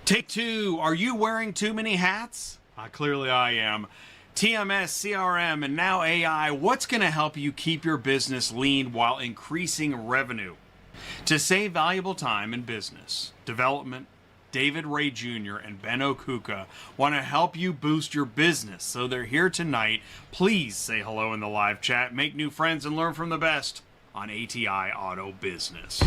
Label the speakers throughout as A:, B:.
A: Take two. Are you wearing too many hats? Clearly I am. TMS, CRM, and now AI. What's going to help you keep your business lean while increasing revenue? To save valuable time in business development, David Ray Jr. and Ben Okuka want to help you boost your business. So they're here tonight. Please say hello in the live chat, make new friends, and learn from the best on ATI Auto Business.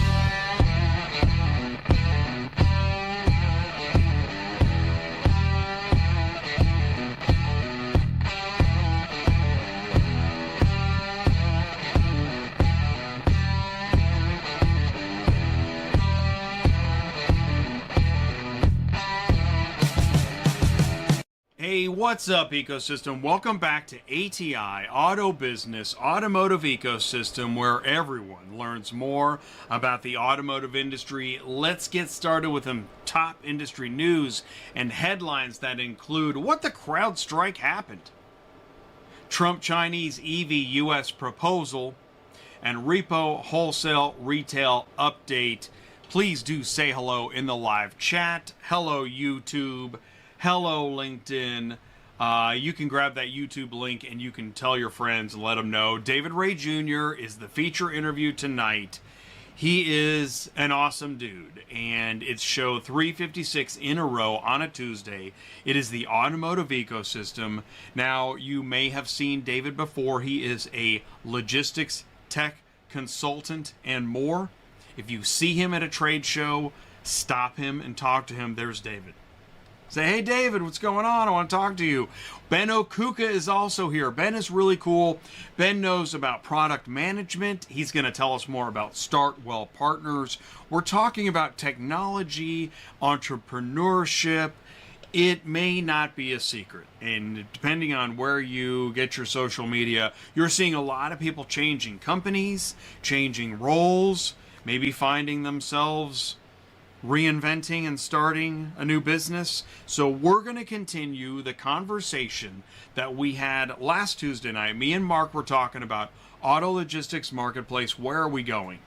A: Hey, what's up, ecosystem? Welcome back to ATI Auto Business, Automotive Ecosystem, where everyone learns more about the automotive industry. Let's get started with some top industry news and headlines that include what the Crowdstrike happened, Trump Chinese EV US proposal, and repo wholesale retail update. Please do say hello in the live chat. Hello, YouTube. Hello, LinkedIn. You can grab that YouTube link and you can tell your friends and let them know. David Ray Jr. is the feature interview tonight. He is an awesome dude, and it's show 356 in a row on a Tuesday. It is the automotive ecosystem. Now, you may have seen David before. He is a logistics tech consultant and more. If you see him at a trade show, stop him and talk to him. There's David. Say, hey, David, what's going on? I want to talk to you. Ben Okuka is also here. Ben is really cool. Ben knows about product management. He's going to tell us more about Startwell Partners. We're talking about technology, entrepreneurship. It may not be a secret. And depending on where you get your social media, you're seeing a lot of people changing companies, changing roles, maybe finding themselves reinventing and starting a new business. So we're going to continue the conversation that we had last Tuesday night. Me and Mark were talking about auto logistics marketplace. Where are we going?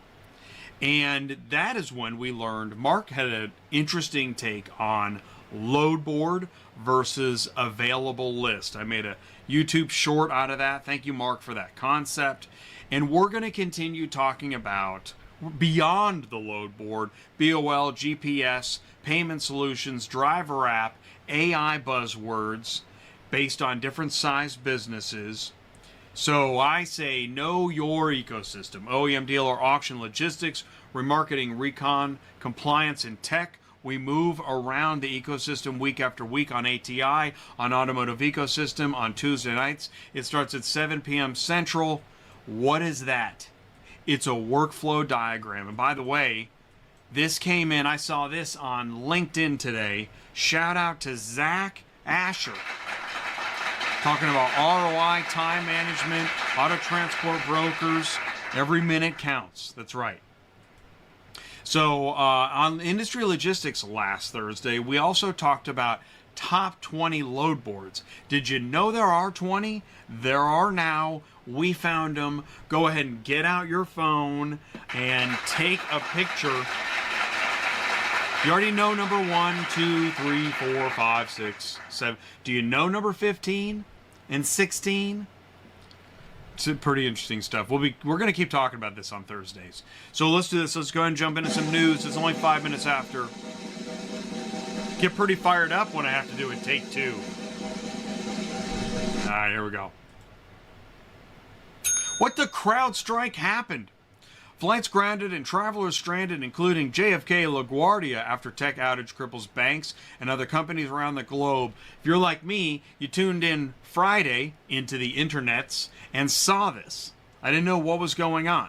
A: And that is when we learned Mark had an interesting take on load board versus available list. I made a YouTube short out of that. Thank you, Mark, for that concept. And we're going to continue talking about beyond the load board, BOL, GPS, payment solutions, driver app, AI buzzwords based on different size businesses. So I say know your ecosystem. OEM, dealer, auction, logistics, remarketing, recon, compliance, and tech. We move around the ecosystem week after week on ATI, on Automotive Ecosystem, on Tuesday nights. It starts at 7 p.m. Central. What is that? It's a workflow diagram. And by the way, this came in, I saw this on LinkedIn today. Shout out to Zach Asher. Talking about ROI, time management, auto transport brokers. Every minute counts. That's right. So on Industry Logistics last Thursday, we also talked about top 20 load boards. Did you know there are 20? There are now. We found them. Go ahead and get out your phone and take a picture. You already know number 1, 2, 3, 4, 5, 6, 7. Do you know number 15 and 16? It's pretty interesting stuff. We're going to keep talking about this on Thursdays. So let's do this. Let's go ahead and jump into some news. It's only 5 minutes after. Get pretty fired up when I have to do a take two. All right, here we go. What the Crowdstrike happened? Flights grounded and travelers stranded, including JFK LaGuardia, after tech outage cripples banks and other companies around the globe. If you're like me, you tuned in Friday into the internets and saw this. I didn't know what was going on.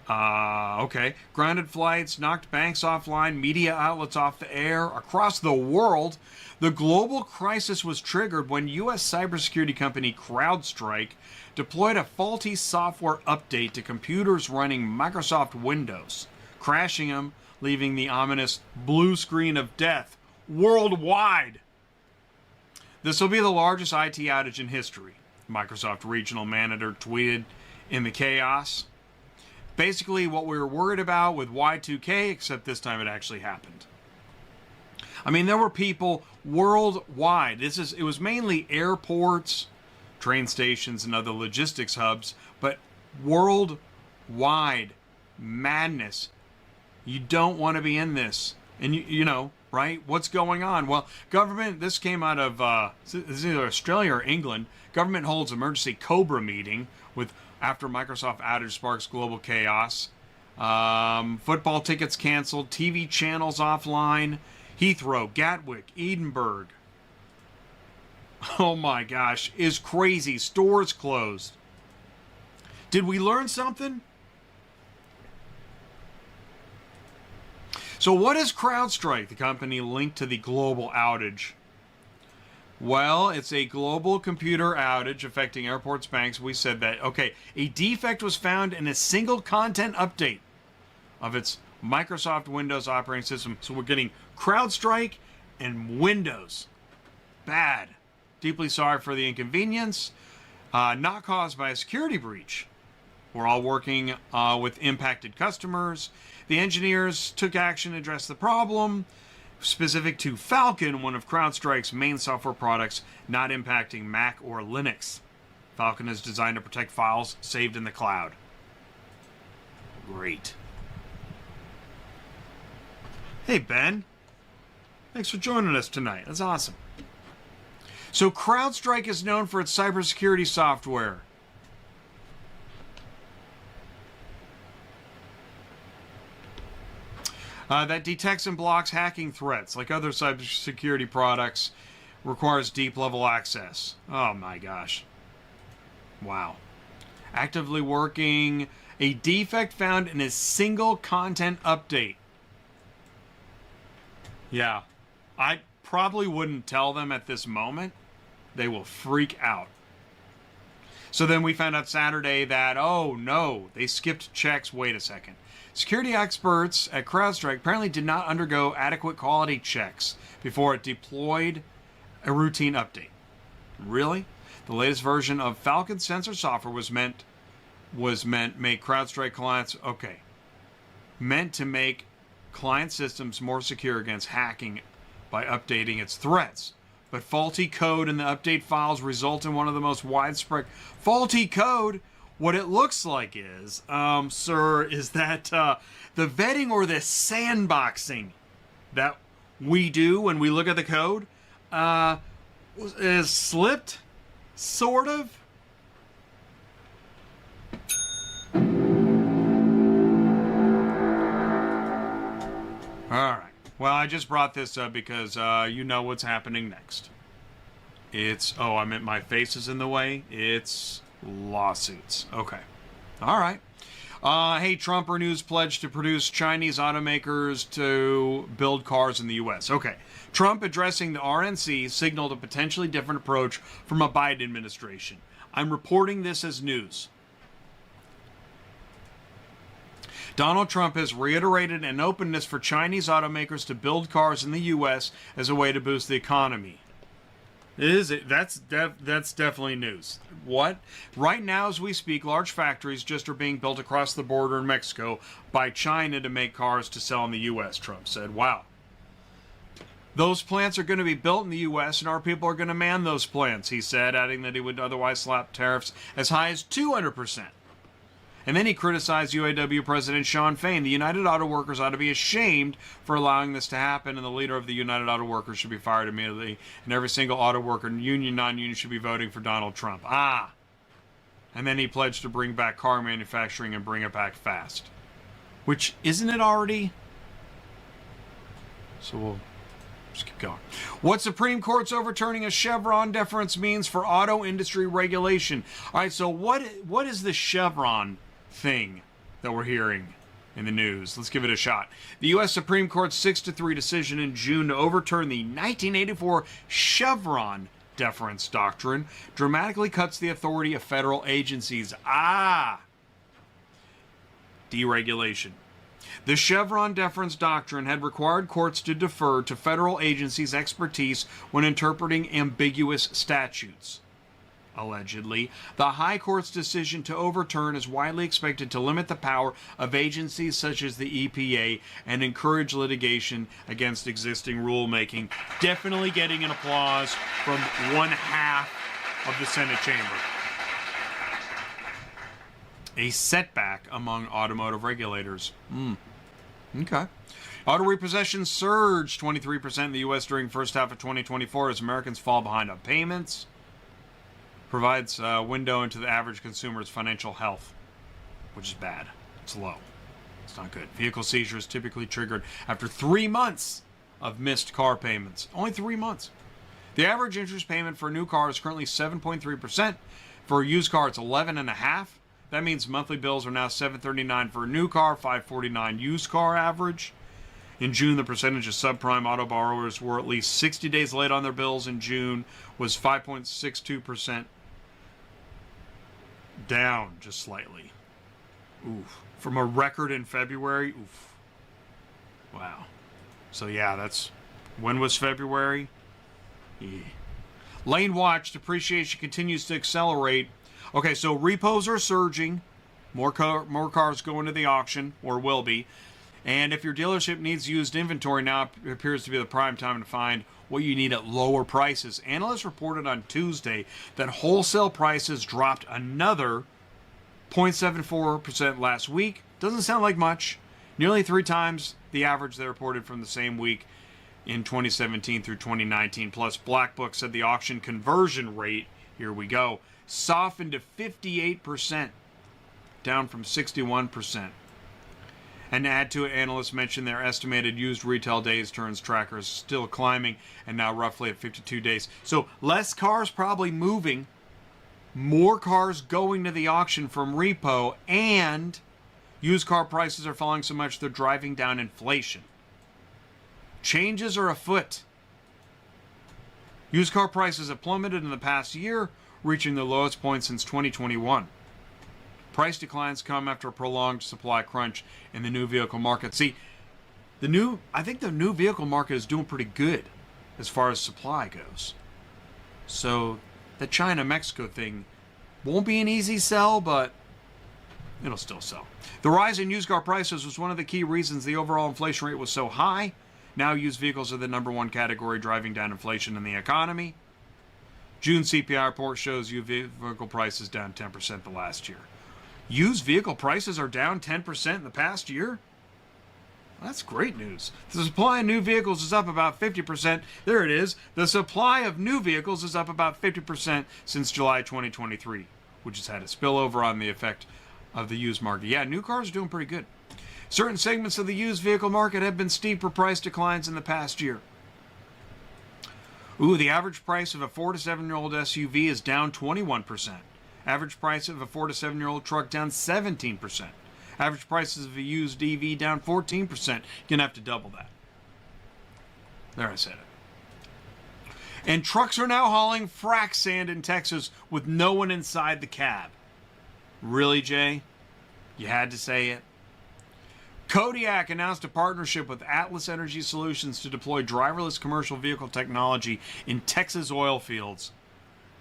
A: Okay. Grounded flights knocked banks offline, media outlets off the air. Across the world, the global crisis was triggered when U.S. cybersecurity company Crowdstrike deployed a faulty software update to computers running Microsoft Windows, crashing them, leaving the ominous blue screen of death worldwide. This will be the largest IT outage in history, Microsoft regional manager tweeted in the chaos. Basically what we were worried about with Y2K, except this time it actually happened. I mean, there were people worldwide. It was mainly airports, train stations, and other logistics hubs, but worldwide madness. You don't want to be in this. And you know, right? What's going on? Well, government, this came out of this is either Australia or England. Government holds emergency Cobra meeting after Microsoft outage sparks global chaos. Football tickets canceled, TV channels offline, Heathrow, Gatwick, Edinburgh. Oh my gosh, is crazy. Stores closed. Did we learn something? So what is Crowdstrike, the company linked to the global outage? Well, it's a global computer outage affecting airports, banks. We said that. Okay, a defect was found in a single content update of its Microsoft Windows operating system. So we're getting CrowdStrike and Windows. Bad. Deeply sorry for the inconvenience. Not caused by a security breach. We're all working with impacted customers. The engineers took action to address the problem, specific to Falcon, one of CrowdStrike's main software products, not impacting Mac or Linux. Falcon is designed to protect files saved in the cloud. Great. Hey, Ben. Thanks for joining us tonight. That's awesome. So CrowdStrike is known for its cybersecurity software. That detects and blocks hacking threats. Like other cybersecurity products, requires deep-level access. Oh my gosh. Wow. Actively working. A defect found in a single content update. Yeah. I probably wouldn't tell them at this moment. They will freak out. So then we found out Saturday that, oh no, they skipped checks. Wait a second. Security experts at CrowdStrike apparently did not undergo adequate quality checks before it deployed a routine update. Really? The latest version of Falcon sensor software was meant make CrowdStrike clients meant to make client systems more secure against hacking by updating its threats. But faulty code in the update files result in one of the most widespread faulty code. What it looks like is, sir, is that the vetting or the sandboxing that we do when we look at the code is slipped, sort of. All right. Well, I just brought this up because you know what's happening next. I meant my face is in the way. It's lawsuits. Okay. All right. Hey, Trump renews pledge to produce Chinese automakers to build cars in the U.S. Okay. Trump addressing the RNC signaled a potentially different approach from a Biden administration. I'm reporting this as news. Donald Trump has reiterated an openness for Chinese automakers to build cars in the U.S. as a way to boost the economy. That's definitely news. What? Right now, as we speak, large factories just are being built across the border in Mexico by China to make cars to sell in the U.S., Trump said. Wow. Those plants are going to be built in the U.S., and our people are going to man those plants, he said, adding that he would otherwise slap tariffs as high as 200%. And then he criticized UAW President Shawn Fain. The United Auto Workers ought to be ashamed for allowing this to happen, and the leader of the United Auto Workers should be fired immediately, and every single auto worker, union, non-union, should be voting for Donald Trump. And then he pledged to bring back car manufacturing and bring it back fast. Which, isn't it already? So we'll just keep going. What Supreme Court's overturning a Chevron deference means for auto industry regulation. All right, so what is the Chevron thing that we're hearing in the news? Let's give it a shot. The U.S. Supreme Court's 6-3 decision in June to overturn the 1984 Chevron deference doctrine dramatically cuts the authority of federal agencies. Deregulation. The Chevron deference doctrine had required courts to defer to federal agencies' expertise when interpreting ambiguous statutes. allegedly. The High Court's decision to overturn is widely expected to limit the power of agencies such as the EPA and encourage litigation against existing rulemaking. Definitely getting an applause from one half of the Senate chamber. A setback among automotive regulators. Okay. Auto repossessions surged 23% in the U.S. during first half of 2024 as Americans fall behind on payments. Provides a window into the average consumer's financial health, which is bad. It's low. It's not good. Vehicle seizure is typically triggered after 3 months of missed car payments. Only 3 months. The average interest payment for a new car is currently 7.3%. For a used car, it's 11.5%. That means monthly bills are now $739 for a new car, $549 used car average. In June, the percentage of subprime auto borrowers were at least 60 days late on their bills in June was 5.62%. Down just slightly. Oof. From a record in February. Oof. Wow. So yeah, that's... When was February? Yeah. Lane watch. Depreciation continues to accelerate. Okay, so repos are surging. More cars go into the auction, or will be. And if your dealership needs used inventory, now it appears to be the prime time to find what you need at lower prices. Analysts reported on Tuesday that wholesale prices dropped another 0.74% last week. Doesn't sound like much. Nearly 3 times the average they reported from the same week in 2017 through 2019. Plus, Black Book said the auction conversion rate, here we go, softened to 58%, down from 61%. And to add to it, analysts mentioned their estimated used retail days turns tracker is still climbing and now roughly at 52 days. So less cars probably moving, more cars going to the auction from repo, and used car prices are falling so much they're driving down inflation. Changes are afoot. Used car prices have plummeted in the past year, reaching their lowest point since 2021. Price declines come after a prolonged supply crunch in the new vehicle market. See, I think the new vehicle market is doing pretty good as far as supply goes. So the China-Mexico thing won't be an easy sell, but it'll still sell. The rise in used car prices was one of the key reasons the overall inflation rate was so high. Now used vehicles are the #1 category driving down inflation in the economy. June CPI report shows used vehicle prices down 10% the last year. Used vehicle prices are down 10% in the past year? That's great news. The supply of new vehicles is up about 50%. There it is. The supply of new vehicles is up about 50% since July 2023, which has had a spillover on the effect of the used market. Yeah, new cars are doing pretty good. Certain segments of the used vehicle market have been steeper price declines in the past year. The average price of a 4 to 7-year-old SUV is down 21%. Average price of a 4 to 7-year-old truck down 17%. Average prices of a used EV down 14%. You're going to have to double that. There, I said it. And trucks are now hauling frac sand in Texas with no one inside the cab. Really, Jay? You had to say it? Kodiak announced a partnership with Atlas Energy Solutions to deploy driverless commercial vehicle technology in Texas oil fields.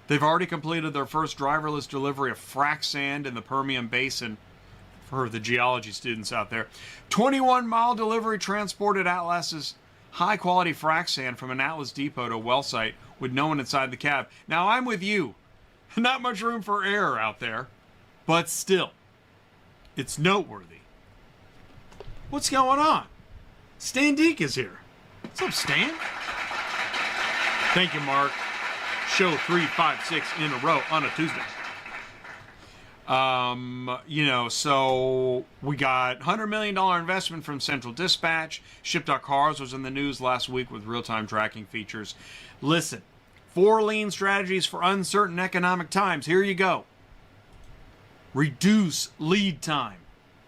A: They've already completed their first driverless delivery of frac sand in the Permian Basin, for the geology students out there. 21-mile delivery transported Atlas's high-quality frac sand from an Atlas depot to a well site with no one inside the cab. Now, I'm with you. Not much room for error out there, but still, it's noteworthy. What's going on? Stan Deek is here. What's up, Stan? Thank you, Mark. Show 356 in a row on a Tuesday. So we got $100 million investment from Central Dispatch. Ship.Cars was in the news last week with real-time tracking features. Listen, 4 lean strategies for uncertain economic times. Here you go. Reduce lead time,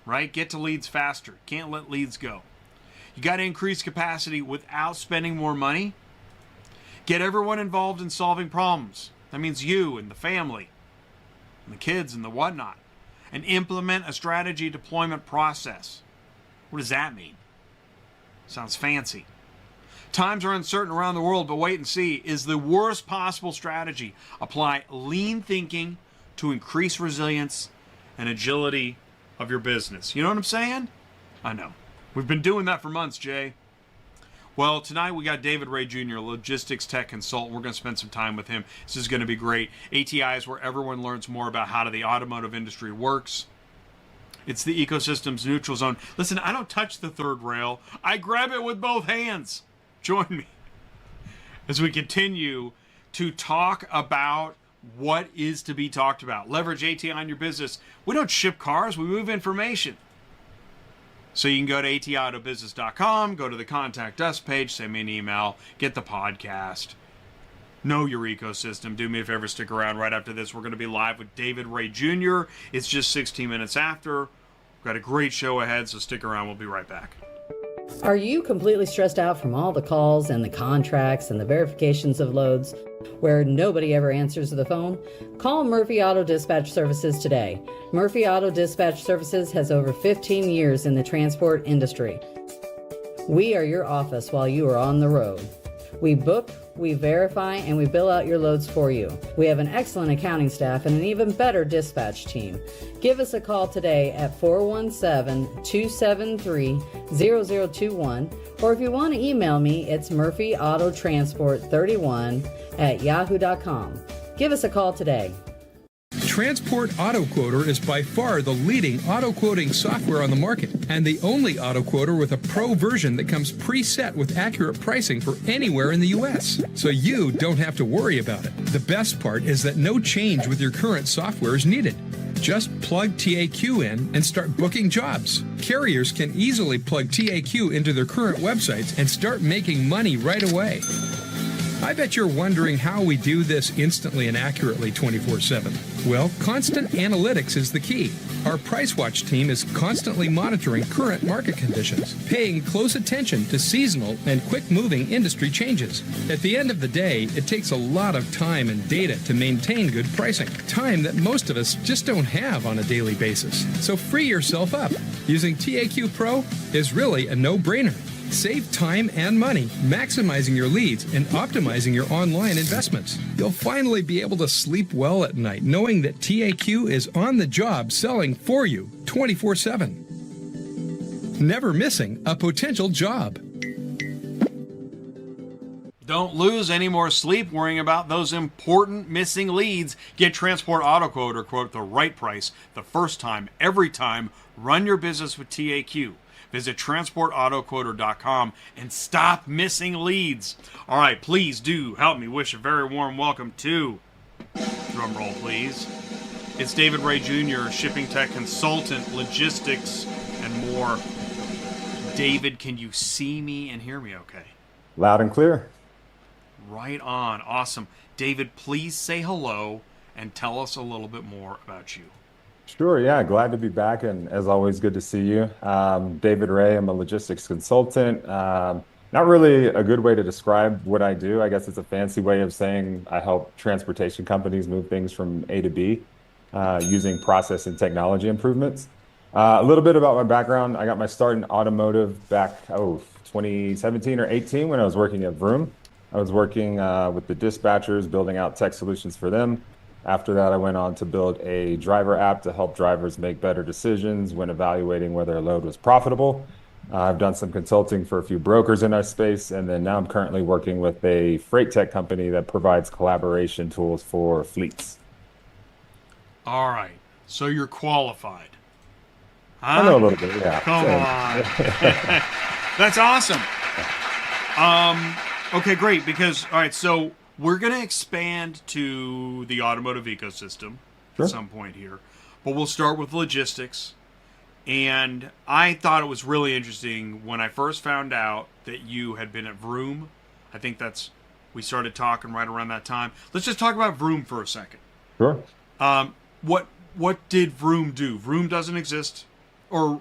A: right? Get to leads faster. Can't let leads go. You got to increase capacity without spending more money. Get everyone involved in solving problems. That means you and the family and the kids and the whatnot. And implement a strategy deployment process. What does that mean? Sounds fancy. Times are uncertain around the world, but wait and see is the worst possible strategy. Apply lean thinking to increase resilience and agility of your business. You know what I'm saying? I know. We've been doing that for months, Jay. Well, tonight we got David Ray Jr., logistics tech consultant. We're going to spend some time with him. This is going to be great. ATI is where everyone learns more about how the automotive industry works. It's the ecosystem's neutral zone. Listen, I don't touch the third rail. I grab it with both hands. Join me as we continue to talk about what is to be talked about. Leverage ATI in your business. We don't ship cars. We move information. So you can go to atiautobusiness.com, go to the contact us page, send me an email, get the podcast, know your ecosystem. Do me a favor, stick around. Right after this, we're going to be live with David Ray Jr. It's just 16 minutes after. We've got a great show ahead, so stick around. We'll be right back.
B: Are you completely stressed out from all the calls and the contracts and the verifications of loads where nobody ever answers the phone? Call Murphy Auto Dispatch Services today. Murphy Auto Dispatch Services has over 15 years in the transport industry. We are your office while you are on the road. We book, we verify, and we bill out your loads for you. We have an excellent accounting staff and an even better dispatch team. Give us a call today at 417-273-0021, or if you want to email me, it's murphyautotransport31@yahoo.com. Give us a call today.
C: Transport Auto Quoter is by far the leading auto quoting software on the market and the only auto quoter with a pro version that comes preset with accurate pricing for anywhere in the U.S. So you don't have to worry about it. The best part is that no change with your current software is needed. Just plug TAQ in and start booking jobs. Carriers can easily plug TAQ into their current websites and start making money right away. I bet you're wondering how we do this instantly and accurately 24/7. Well, constant analytics is the key. Our Price Watch team is constantly monitoring current market conditions, paying close attention to seasonal and quick-moving industry changes. At the end of the day, it takes a lot of time and data to maintain good pricing, time that most of us just don't have on a daily basis. So free yourself up. Using TAQ Pro is really a no-brainer. Save time and money, maximizing your leads and optimizing your online investments. You'll finally be able to sleep well at night knowing that TAQ is on the job selling for you 24/7. Never missing a potential job.
A: Don't lose any more sleep worrying about those important missing leads. Get Transport Auto Quoter, quote the right price, the first time, every time. Run your business with TAQ. Visit transportautoquoter.com and stop missing leads. All right, please do help me wish a very warm welcome to, drum roll please, it's David Ray Jr., shipping tech consultant, logistics, and more. David, can you see me and hear me okay?
D: Loud and clear.
A: Right on. Awesome. David, please say hello and tell us a little bit more about you.
D: Sure, yeah, glad to be back, and as always, good to see you. David Ray, I'm a logistics consultant. Not really a good way to describe what I do. I guess it's a fancy way of saying I help transportation companies move things from A to B using process and technology improvements. A little bit about my background. I got my start in automotive back, 2017 or 18 when I was working at Vroom. I was working with the dispatchers, building out tech solutions for them. After that, I went on to build a driver app to help drivers make better decisions when evaluating whether a load was profitable. I've done some consulting for a few brokers in our space, and then now I'm currently working with a freight tech company that provides collaboration tools for fleets.
A: All right, so you're qualified. Huh?
D: I know a little bit, yeah.
A: Come on. That's awesome. Okay, great, because, all right, so we're going to expand to the automotive ecosystem at some point here, but we'll start with logistics. And I thought it was really interesting when I first found out that you had been at Vroom. I think we started talking right around that time. Let's just talk about Vroom for a second.
D: Sure.
A: What did Vroom do? Vroom doesn't exist, or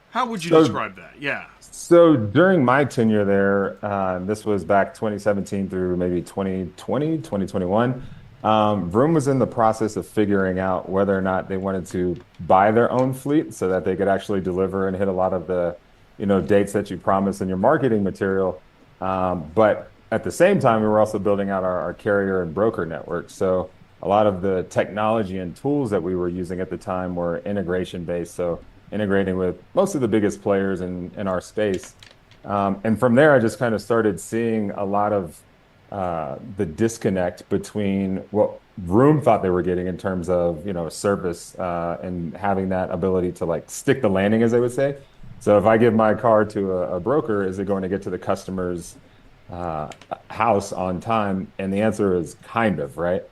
A: how would you describe that? Yeah.
D: So during my tenure there, this was back 2017 through maybe 2020, 2021, Vroom was in the process of figuring out whether or not they wanted to buy their own fleet so that they could actually deliver and hit a lot of the dates that you promise in your marketing material. But at the same time, we were also building out our carrier and broker network. So a lot of the technology and tools that we were using at the time were integration based. So integrating with most of the biggest players in our space. And from there, I just kind of started seeing a lot of the disconnect between what Vroom thought they were getting in terms of, service and having that ability to like stick the landing, as they would say. So if I give my car to a broker, is it going to get to the customer's uh, house on time? And the answer is kind of, right?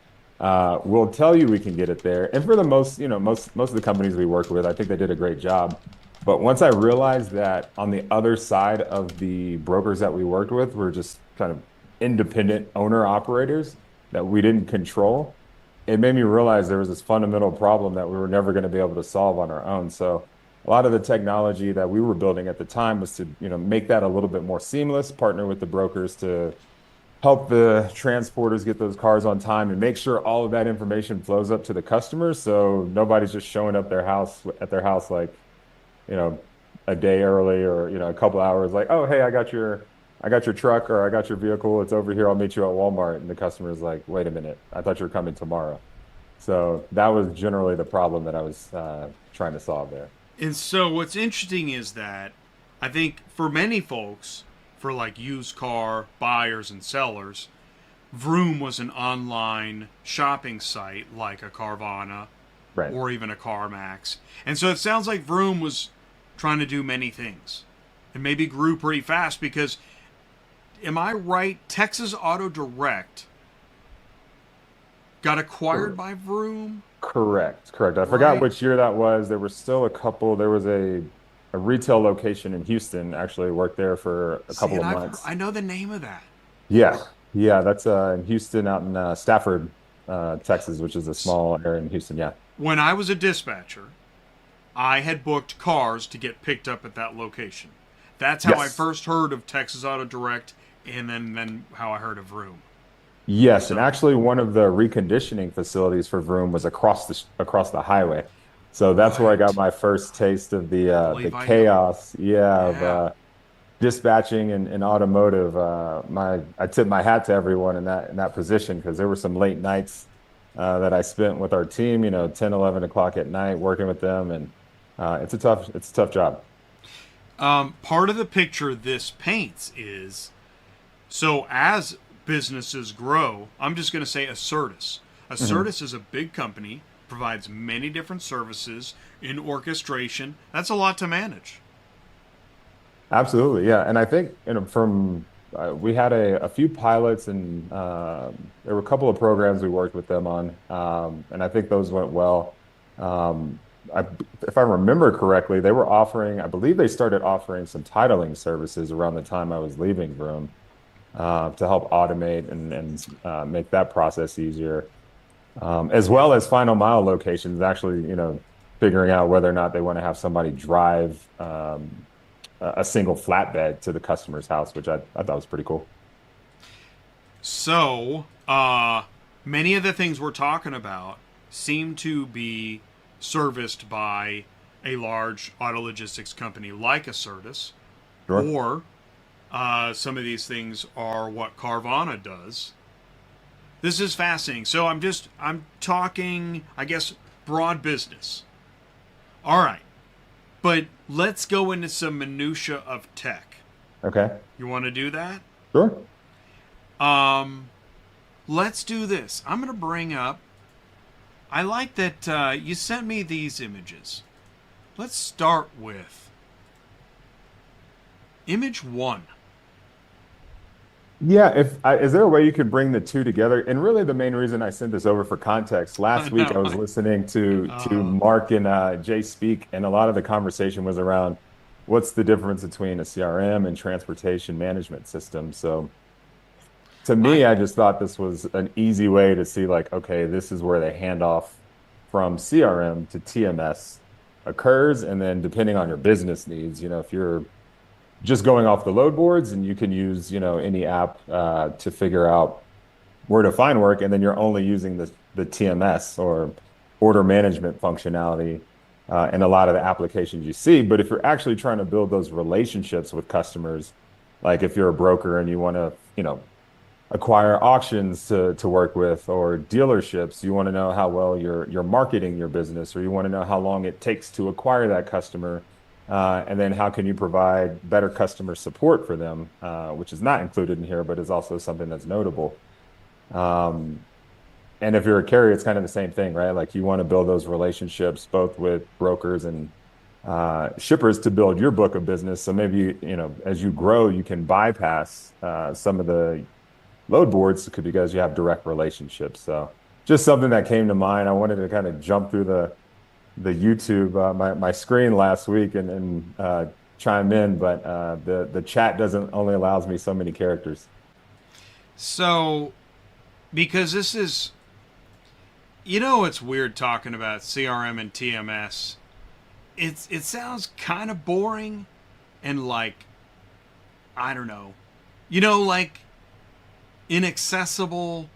D: We'll tell you we can get it there. And for the most of the companies we work with, I think they did a great job. But once I realized that on the other side of the brokers that we worked with were just kind of independent owner operators that we didn't control, it made me realize there was this fundamental problem that we were never going to be able to solve on our own. So a lot of the technology that we were building at the time was to, make that a little bit more seamless, partner with the brokers to help the transporters get those cars on time and make sure all of that information flows up to the customers. So nobody's just showing up at their house like, you know, a day early or, a couple hours like, oh, hey, I got your truck or I got your vehicle. It's over here. I'll meet you at Walmart. And the customer is like, wait a minute. I thought you were coming tomorrow. So that was generally the problem that I was trying to solve there.
A: And so what's interesting is that I think for many folks, for like used car buyers and sellers, Vroom was an online shopping site like a Carvana
D: Right.
A: or even a CarMax. And so it sounds like Vroom was trying to do many things and maybe grew pretty fast because, am I right, Texas Auto Direct got acquired by Vroom?
D: Correct. I forgot which year that was. There were still a couple. There was a retail location in Houston, actually worked there for a couple of months.
A: I know the name of that.
D: Yeah. Yeah. That's in Houston out in Stafford, Texas, which is a small area in Houston. Yeah.
A: When I was a dispatcher, I had booked cars to get picked up at that location. That's how I
D: Yes.
A: first heard of Texas Auto Direct, and then how I heard of Vroom.
D: Yes, and
A: So,
D: actually one of the reconditioning facilities for Vroom was across the highway. So that's where I got
A: what?
D: my first taste of
A: I
D: the
A: believe I know.
D: chaos, yeah, of
A: Yeah.
D: dispatching and automotive. I tip my hat to everyone in that position because there were some late nights that I spent with our team, 10, 11 o'clock at night working with them, and it's a tough job.
A: Part of the picture this paints is so as businesses grow, I'm just going to say Acertus.
D: Mhm.
A: Acertus is a big company, provides many different services in orchestration. That's a lot to manage.
D: Absolutely, yeah. And I think, from we had a few pilots and there were a couple of programs we worked with them on, and I think those went well. Um, I, if I remember correctly, I believe they started offering some titling services around the time I was leaving Vroom to help automate and make that process easier, as well as final mile locations, actually, figuring out whether or not they want to have somebody drive a single flatbed to the customer's house, which I thought was pretty cool.
A: So, many of the things we're talking about seem to be serviced by a large auto logistics company like Acertus,
D: Sure.
A: or some of these things are what Carvana does. This is fascinating. So I'm talking, I guess, broad business. All right, but let's go into some minutia of tech.
D: Okay.
A: You want to do that?
D: Sure.
A: Um, let's do this. I'm going to bring up. I like that you sent me these images. Let's start with image one.
D: Yeah, is there a way you could bring the two together? And really, the main reason I sent this over for context,
A: I
D: last week I
A: know.
D: was listening to
A: Uh,
D: Mark and Jay speak, and a lot of the conversation was around what's the difference between a CRM and transportation management system. So to me,
A: I
D: I just thought this was an easy way to see like, okay, this is where the handoff from CRM to TMS occurs, and then depending on your business needs, if you're just going off the load boards and you can use any app to figure out where to find work, and then you're only using the TMS or order management functionality, in a lot of the applications you see. But if you're actually trying to build those relationships with customers, like if you're a broker and you want to, acquire auctions to work with, or dealerships, you want to know how well you're marketing your business, or you want to know how long it takes to acquire that customer. And then how can you provide better customer support for them, which is not included in here, but is also something that's notable. Um, and if you're a carrier, it's kind of the same thing, right? Like you want to build those relationships both with brokers and shippers to build your book of business. So maybe, as you grow, you can bypass some of the load boards because you have direct relationships. So just something that came to mind. I wanted to kind of jump through the YouTube my screen last week and chime in, but the chat doesn't only allows me so many characters.
A: So, because this is, it's weird talking about CRM and TMS. It sounds kind of boring and like, I don't know, like inaccessible,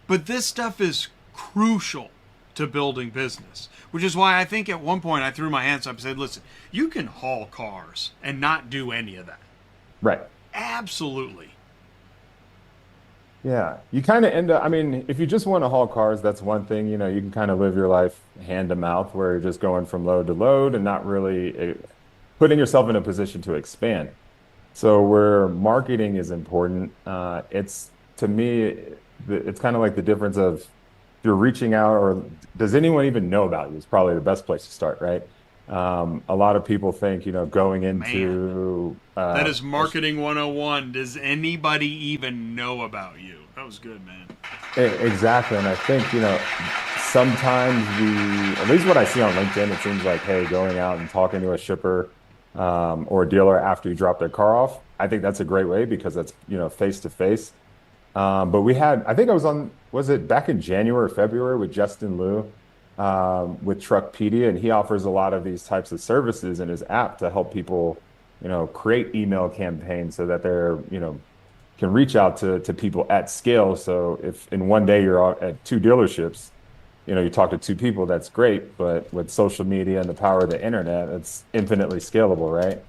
A: but this stuff is crucial to building business, which is why I think at one point I threw my hands up and said, listen, you can haul cars and not do any of that.
D: Right.
A: Absolutely.
D: Yeah. You kind of end up, I mean, if you just want to haul cars, that's one thing, you can kind of live your life hand to mouth where you're just going from load to load and not really putting yourself in a position to expand. So where marketing is important, it's to me, it's kind of like the difference of if you're reaching out, or does anyone even know about you is probably the best place to start, right? A lot of people think, going into
A: that is marketing 101. Does anybody even know about you? That was good, man.
D: Exactly. And I think, sometimes at least what I see on LinkedIn, it seems like, hey, going out and talking to a shipper or a dealer after you drop their car off, I think that's a great way because that's, face to face. But I think I was it back in January or February with Justin Liu with Truckpedia, and he offers a lot of these types of services in his app to help people, create email campaigns so that they're, can reach out to people at scale. So if in one day you're at two dealerships, you talk to two people, that's great. But with social media and the power of the internet, it's infinitely scalable, right?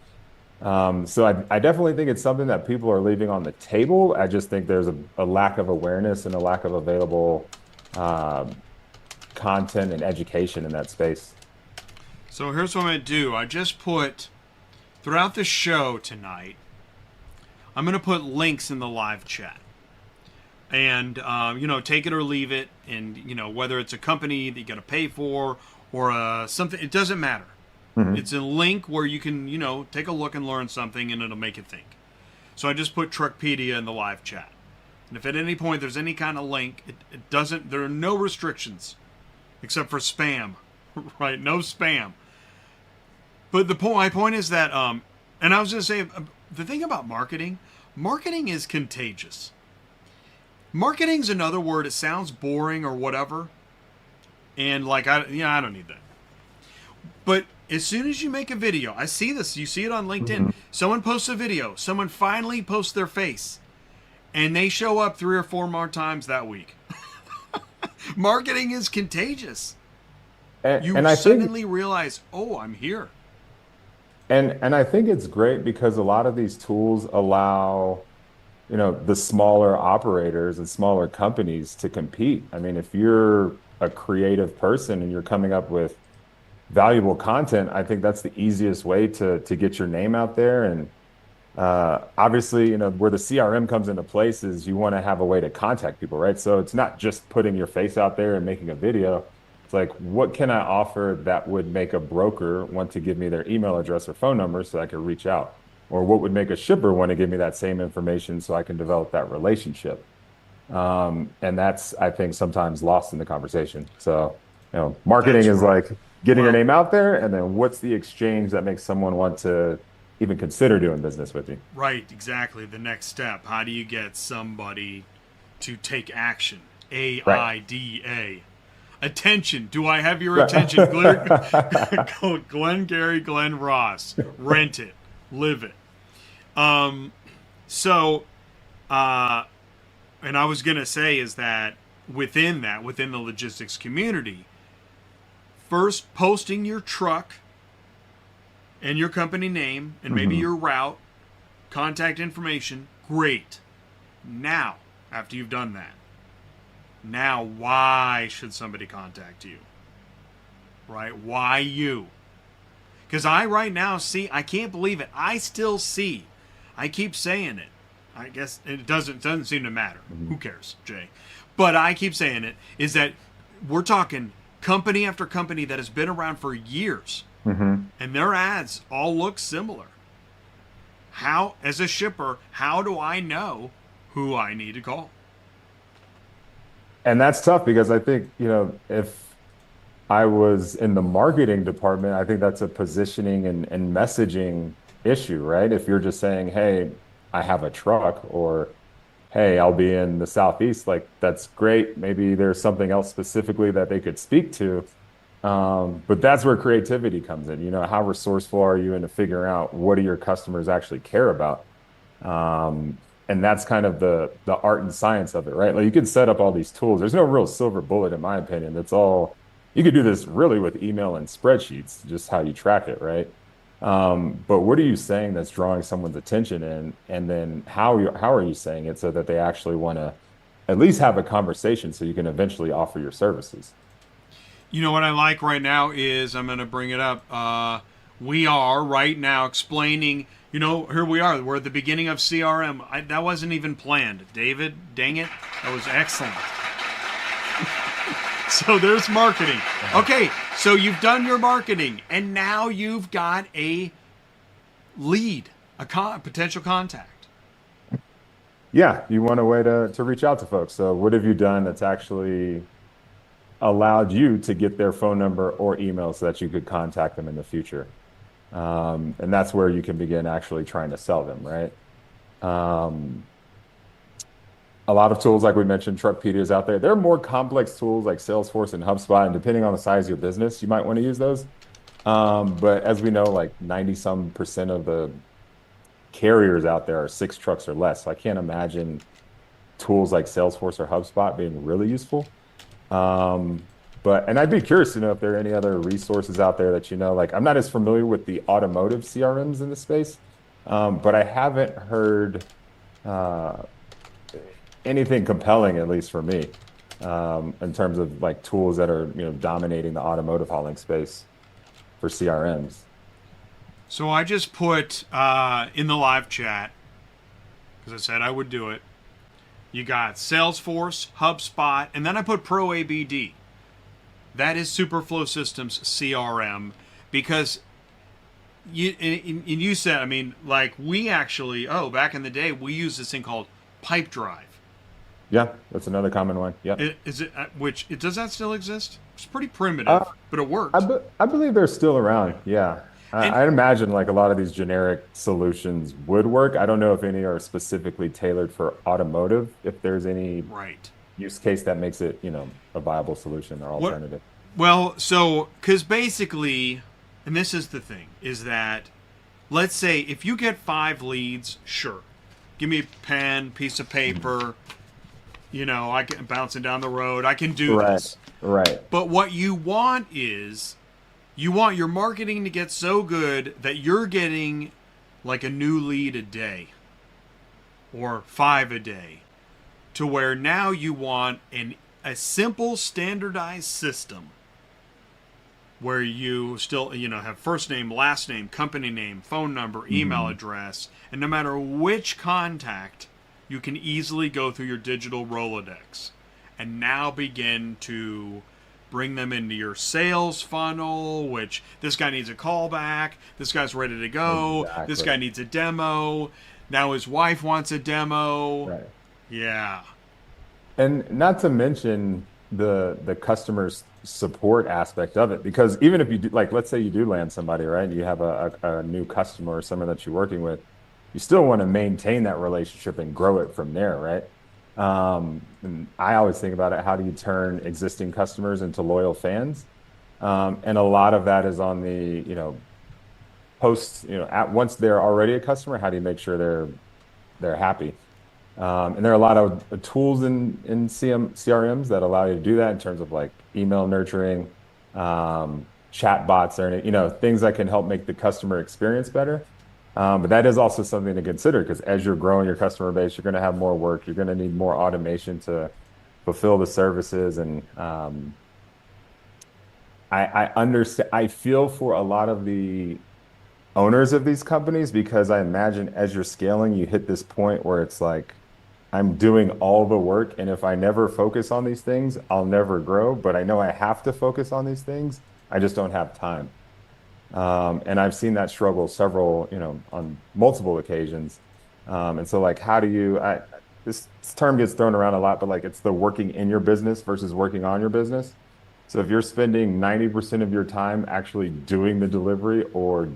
D: So I definitely think it's something that people are leaving on the table. I just think there's a lack of awareness and a lack of available content and education in that space.
A: So here's what I'm going to do. I just put, throughout the show tonight, I'm going to put links in the live chat. And, take it or leave it. And, whether it's a company that you got to pay for or something, it doesn't matter. Mm-hmm. It's a link where you can, take a look and learn something, and it'll make you think. So I just put Truckpedia in the live chat. And if at any point there's any kind of link, it doesn't, there are no restrictions except for spam, right? No spam. But my point is that, and I was going to say, the thing about marketing is contagious. Marketing's another word. It sounds boring or whatever. And like, I don't need that. But as soon as you make a video, I see this, you see it on LinkedIn. Mm-hmm. Someone posts a video. Someone finally posts their face. And they show up 3 or 4 more times that week. Marketing is contagious. You suddenly realize, oh, I'm here.
D: And I think it's great because a lot of these tools allow, the smaller operators and smaller companies to compete. I mean, if you're a creative person and you're coming up with valuable content, I think that's the easiest way to get your name out there. And obviously, where the CRM comes into place is you want to have a way to contact people, right? So it's not just putting your face out there and making a video. It's like, what can I offer that would make a broker want to give me their email address or phone number so I can reach out? Or what would make a shipper want to give me that same information so I can develop that relationship? And that's, I think, sometimes lost in the conversation. So, marketing is like getting your name out there, and then what's the exchange that makes someone want to even consider doing business with you?
A: Right, exactly. The next step. How do you get somebody to take action? AIDA. Attention. Do I have your attention? Glenn Gary, Glenn Ross. Rent it. Live it. And I was going to say is that within the logistics community, first posting your truck and your company name and maybe your route, contact information, great. Now, after you've done that, now why should somebody contact you? Right? Why you? Because right now see, I can't believe it. I still see. I keep saying it. I guess it doesn't seem to matter. Who cares, Jay? But I keep saying it, is that we're talking company after company that has been around for years, and their ads all look similar. How, as a shipper, how do I know who I need to call?
D: And that's tough because I think, if I was in the marketing department, I think that's a positioning and messaging issue, right? If you're just saying, hey, I have a truck, or hey, I'll be in the Southeast, like that's great. Maybe there's something else specifically that they could speak to. But that's where creativity comes in. How resourceful are you into figuring out what do your customers actually care about? And that's kind of the art and science of it, right? Like you can set up all these tools. There's no real silver bullet, in my opinion. That's all. You could do this really with email and spreadsheets, just how you track it, right? But what are you saying that's drawing someone's attention, and then how are you saying it so that they actually want to at least have a conversation so you can eventually offer your services?
A: You know what I like right now is, I'm going to bring it up. We are right now explaining, here we are. We're at the beginning of CRM. That wasn't even planned. David, dang it. That was excellent. So there's marketing. Okay, so you've done your marketing, and now you've got a lead, a potential contact.
D: Yeah, you want a way to reach out to folks. So what have you done that's actually allowed you to get their phone number or email so that you could contact them in the future? And that's where you can begin actually trying to sell them, right? A lot of tools, like we mentioned, Truckpedia is out there. There are more complex tools like Salesforce and HubSpot, and depending on the size of your business, you might want to use those. But as we know, like 90% of the carriers out there are 6 trucks or less. So I can't imagine tools like Salesforce or HubSpot being really useful. And I'd be curious to know if there are any other resources out there that like I'm not as familiar with the automotive CRMs in the space, but I haven't heard anything compelling, at least for me, in terms of like tools that are dominating the automotive hauling space for CRMs.
A: So I just put in the live chat, because I said I would do it. You got Salesforce, HubSpot, and then I put Pro ABD. That is Superflow Systems CRM, because you said, like we actually, back in the day, we used this thing called Pipedrive.
D: Yeah, that's another common one. Yeah.
A: Does that still exist? It's pretty primitive, but it works.
D: I believe they're still around. Yeah. I'd imagine like a lot of these generic solutions would work. I don't know if any are specifically tailored for automotive, if there's any use case that makes it, a viable solution or alternative.
A: Well, so, because basically, and this is the thing, is that, let's say if you get 5 leads, sure. Give me a pen, piece of paper, I can bouncing down the road. I can do this.
D: Right.
A: But what you want is, you want your marketing to get so good that you're getting like a new lead a day or 5 a day, to where now you want a simple standardized system where you still have first name, last name, company name, phone number, email address, and no matter which contact, you can easily go through your digital Rolodex and now begin to bring them into your sales funnel, which this guy needs a callback, this guy's ready to go, this guy needs a demo, now his wife wants a demo.
D: Right.
A: Yeah.
D: And not to mention the customer's support aspect of it, because even if you do, like, let's say you do land somebody, right, you have a new customer or someone that you're working with, you still want to maintain that relationship and grow it from there, right? And I always think about it, how do you turn existing customers into loyal fans? And a lot of that is on the, once they're already a customer, how do you make sure they're happy? And there are a lot of tools in CRMs that allow you to do that in terms of like email nurturing, chat bots or any, things that can help make the customer experience better. But that is also something to consider because as you're growing your customer base, you're going to have more work. You're going to need more automation to fulfill the services. And I understand, I feel for a lot of the owners of these companies because I imagine as you're scaling, you hit this point where it's like, I'm doing all the work. And if I never focus on these things, I'll never grow. But I know I have to focus on these things. I just don't have time. And I've seen that struggle several, on multiple occasions. And so like, how do you, this term gets thrown around a lot, but like it's the working in your business versus working on your business. So if you're spending 90% of your time actually doing the delivery or,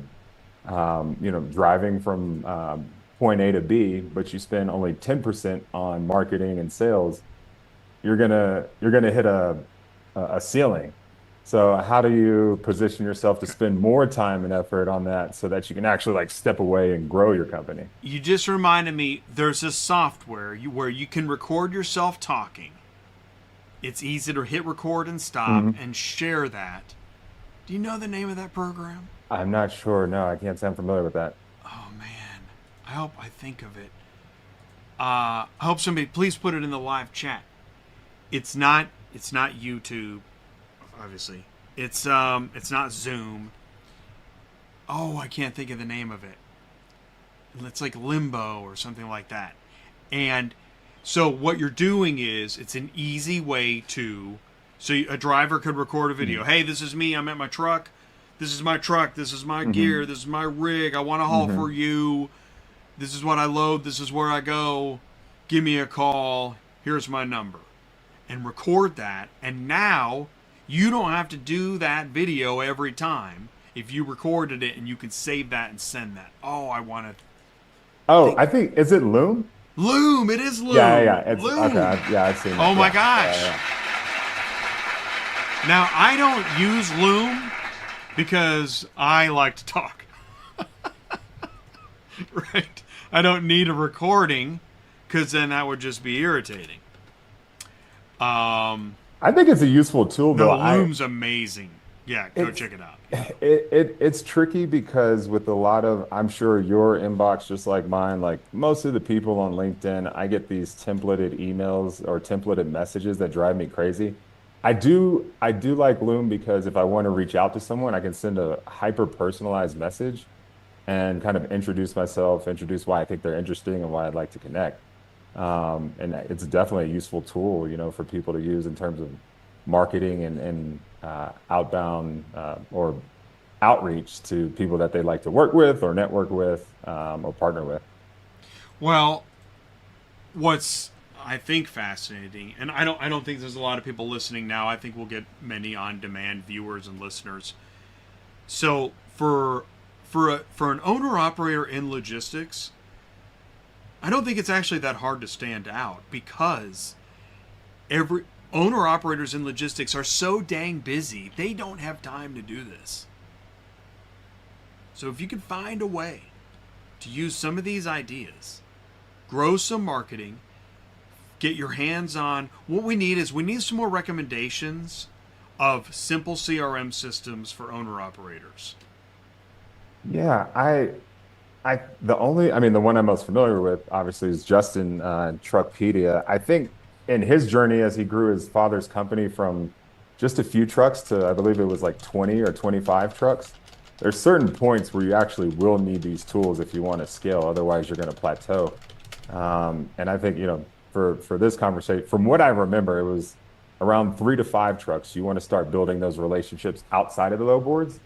D: driving from point A to B, but you spend only 10% on marketing and sales, you're gonna hit a ceiling. So how do you position yourself to spend more time and effort on that so that you can actually like step away and grow your company?
A: You just reminded me, there's a software where you can record yourself talking. It's easy to hit record and stop and share that. Do you know the name of that program?
D: I'm not sure. No, I can't say I'm familiar with that.
A: Oh man, I hope I think of it. I hope somebody please put it in the live chat. It's not YouTube, obviously. It's not Zoom. Oh, I can't think of the name of it. It's like Limbo or something like that. And so what you're doing is it's an easy way to, so a driver could record a video. Hey, this is me. I'm at my truck. This is my truck. This is my gear. This is my rig. I want to haul for you. This is what I load. This is where I go. Give me a call. Here's my number. And record that. And now you don't have to do that video every time. If you recorded it and you can save that and send that. Oh, I want to.
D: Oh, I think, is it Loom?
A: Loom. It is Loom.
D: Yeah. It's,
A: Loom.
D: okay. I've seen it.
A: Oh my
D: Yeah,
A: gosh.
D: yeah.
A: Now, I don't use Loom because I like to talk. Right? I don't need a recording because then that would just be irritating.
D: I think it's a useful tool, though.
A: No, Loom's amazing. Yeah, go check it out.
D: It's tricky because with a lot of, I'm sure your inbox, just like mine, like most of the people on LinkedIn, I get these templated emails or templated messages that drive me crazy. I do like Loom because if I want to reach out to someone, I can send a hyper personalized message and kind of introduce myself, introduce why I think they're interesting and why I'd like to connect. And it's definitely a useful tool, for people to use in terms of marketing and outbound or outreach to people that they like to work with or network with or partner with.
A: Well, what's I think fascinating, and I don't think there's a lot of people listening now. I think we'll get many on-demand viewers and listeners. So for an owner operator in logistics, I don't think it's actually that hard to stand out because every owner operators in logistics are so dang busy, they don't have time to do this. So if you can find a way to use some of these ideas, grow some marketing, get your hands on, what we need some more recommendations of simple CRM systems for owner operators.
D: Yeah, the one I'm most familiar with obviously is Justin Truckpedia. I think in his journey as he grew his father's company from just a few trucks to I believe it was like 20 or 25 trucks, there's certain points where you actually will need these tools if you want to scale. Otherwise, you're going to plateau. And I think, for this conversation, from what I remember, it was around 3 to 5 trucks. You want to start building those relationships outside of the low boards.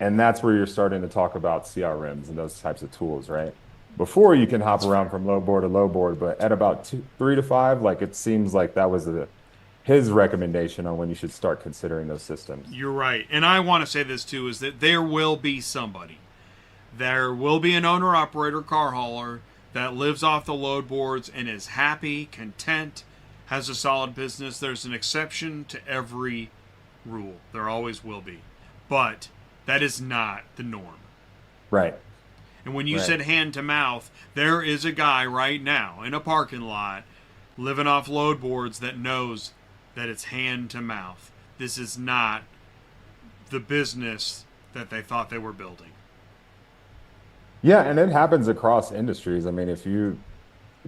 D: And that's where you're starting to talk about CRMs and those types of tools, right? Before you can hop around from low board to low board, but at about 3 to 5, like it seems like that was his recommendation on when you should start considering those systems.
A: You're right. And I want to say this too, is that there will be somebody. There will be an owner operator car hauler that lives off the load boards and is happy, content, has a solid business. There's an exception to every rule. There always will be. But that is not the norm.
D: Right.
A: And when you said hand to mouth, there is a guy right now in a parking lot living off load boards that knows that it's hand to mouth. This is not the business that they thought they were building.
D: Yeah, and it happens across industries. I mean, if you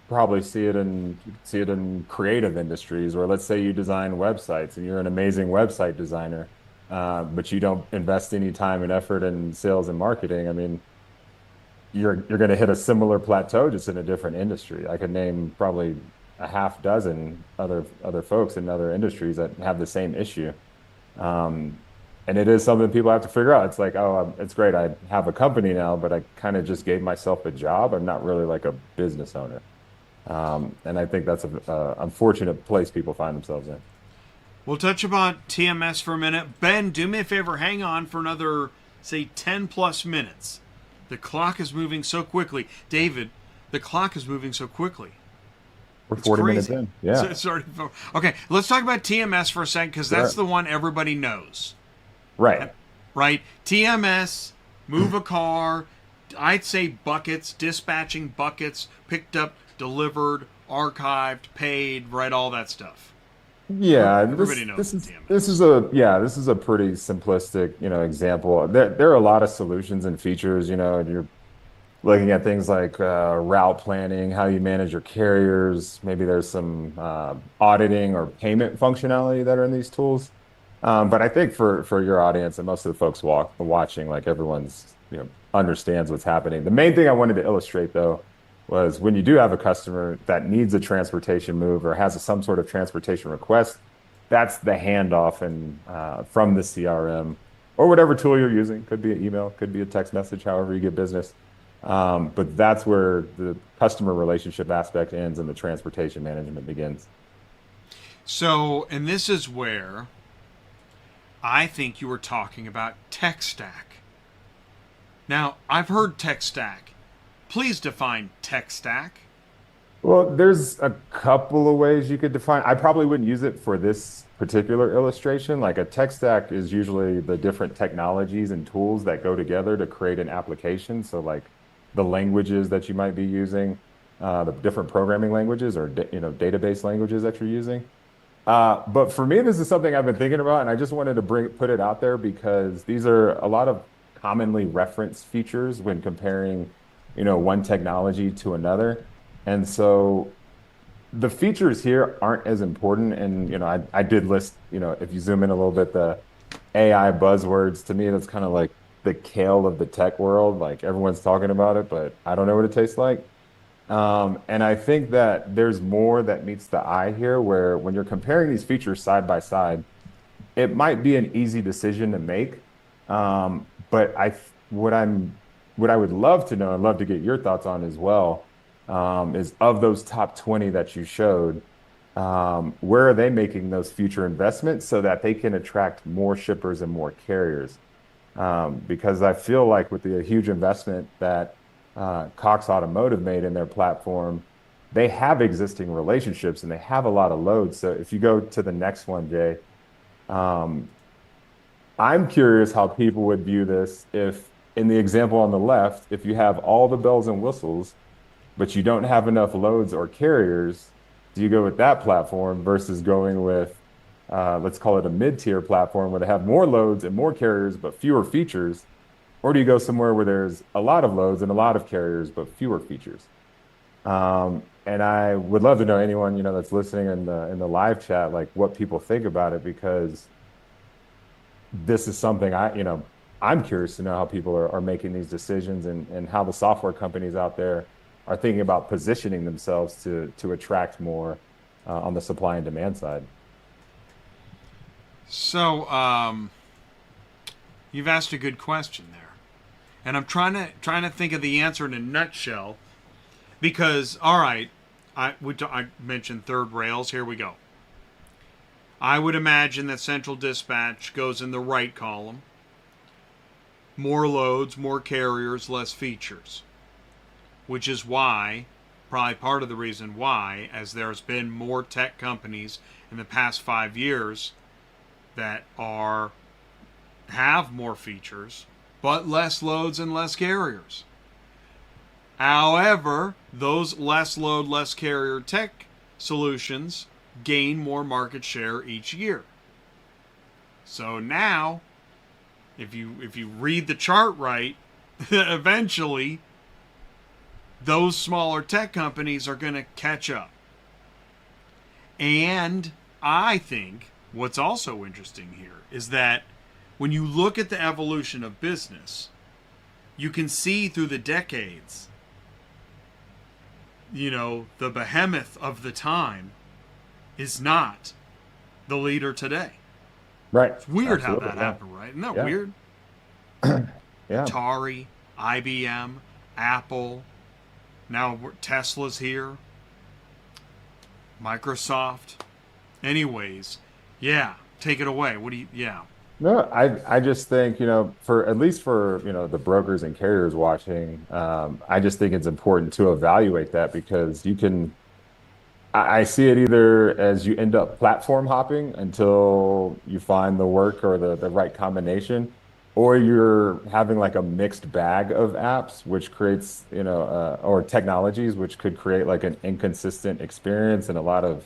D: probably see it in creative industries, where let's say you design websites and you're an amazing website designer, but you don't invest any time and effort in sales and marketing. I mean, you're going to hit a similar plateau just in a different industry. I could name probably a half dozen other folks in other industries that have the same issue. Um, and it is something people have to figure out. It's like, oh, it's great. I have a company now, but I kind of just gave myself a job. I'm not really like a business owner. And I think that's a unfortunate place people find themselves in.
A: We'll touch upon TMS for a minute. Ben, do me a favor. Hang on for another, say, 10 plus minutes. The clock is moving so quickly. David, the clock is moving so quickly.
D: We're 40 minutes in. Yeah.
A: Okay, let's talk about TMS for a second, because that's the one everybody knows.
D: Right.
A: Right? TMS, move a car, I'd say buckets, dispatching buckets, picked up, delivered, archived, paid, right? All that stuff.
D: Yeah,
A: Everybody knows TMS.
D: this is a pretty simplistic, example. There are a lot of solutions and features, and you're looking at things like route planning, how you manage your carriers. Maybe there's some auditing or payment functionality that are in these tools. But I think for your audience and most of the folks watching, like everyone's, understands what's happening. The main thing I wanted to illustrate, though, was when you do have a customer that needs a transportation move or has some sort of transportation request, that's the handoff and from the CRM or whatever tool you're using. Could be an email, could be a text message, however you get business. But that's where the customer relationship aspect ends and the transportation management begins.
A: So, and this is where I think you were talking about tech stack. Now, I've heard tech stack. Please define tech stack.
D: Well, there's a couple of ways you could define. I probably wouldn't use it for this particular illustration. Like a tech stack is usually the different technologies and tools that go together to create an application. So like the languages that you might be using, the different programming languages or database languages that you're using. But for me, this is something I've been thinking about, and I just wanted to put it out there because these are a lot of commonly referenced features when comparing, one technology to another. And so the features here aren't as important. And, I did list, if you zoom in a little bit, the AI buzzwords. To me, that's kind of like the kale of the tech world. Like everyone's talking about it, but I don't know what it tastes like. And I think that there's more that meets the eye here, where when you're comparing these features side by side, it might be an easy decision to make. But what I would love to know and love to get your thoughts on as well, is of those top 20 that you showed, where are they making those future investments so that they can attract more shippers and more carriers? Because I feel like with the huge investment that Cox Automotive made in their platform, they have existing relationships and they have a lot of loads. So if you go to the next one, Jay, I'm curious how people would view this if, in the example on the left, if you have all the bells and whistles, but you don't have enough loads or carriers, do you go with that platform versus going with, let's call it a mid-tier platform where they have more loads and more carriers, but fewer features? Or do you go somewhere where there's a lot of loads and a lot of carriers, but fewer features? And I would love to know anyone, that's listening in the live chat, like what people think about it, because this is something I'm curious to know how people are making these decisions and how the software companies out there are thinking about positioning themselves to attract more on the supply and demand side.
A: So, you've asked a good question there. And I'm trying to think of the answer in a nutshell, because, all right, I mentioned third rails. Here we go. I would imagine that central dispatch goes in the right column. More loads, more carriers, less features. Which is why, probably part of the reason why, as there's been more tech companies in the past 5 years that have more features, but less loads and less carriers. However, those less load, less carrier tech solutions gain more market share each year. So now, If you read the chart right, eventually those smaller tech companies are going to catch up. And I think what's also interesting here is that when you look at the evolution of business, you can see through the decades, the behemoth of the time is not the leader today.
D: Right.
A: It's weird
D: Absolutely,
A: how that happened, right? Isn't that
D: Yeah.
A: weird?
D: Yeah.
A: Atari, IBM, Apple, now Tesla's here, Microsoft. Anyways, yeah, take it away. Yeah.
D: No, I just think, for at least for, the brokers and carriers watching, I just think it's important to evaluate that because I see it either as you end up platform hopping until you find the work or the right combination, or you're having like a mixed bag of apps, which creates, or technologies, which could create like an inconsistent experience and a lot of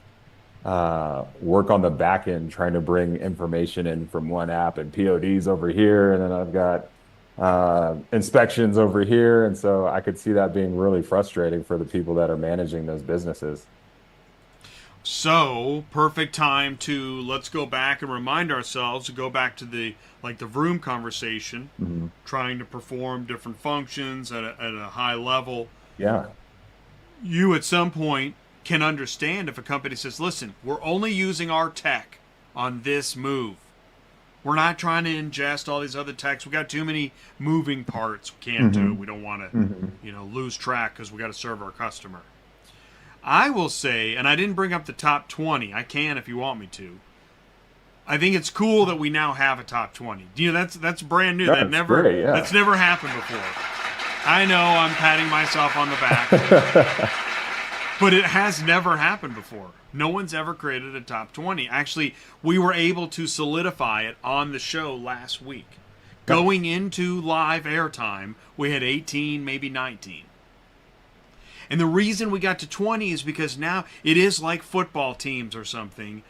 D: work on the back end trying to bring information in from one app and PODs over here, and then I've got inspections over here, and so I could see that being really frustrating for the people that are managing those businesses.
A: So, perfect time to let's go back and remind ourselves to go back to the room conversation, trying to perform different functions at a high level.
D: Yeah.
A: You at some point can understand if a company says, listen, we're only using our tech on this move. We're not trying to ingest all these other techs. We got too many moving parts we can't do. We don't want to lose track because we got to serve our customer. I will say, and I didn't bring up the top 20. I can if you want me to. I think it's cool that we now have a top 20. That's brand new.
D: That's great, yeah.
A: That's never happened before. I know I'm patting myself on the back. But it has never happened before. No one's ever created a top 20. Actually, we were able to solidify it on the show last week. Going into live airtime, we had 18, maybe 19. And the reason we got to 20 is because now it is like football teams or something.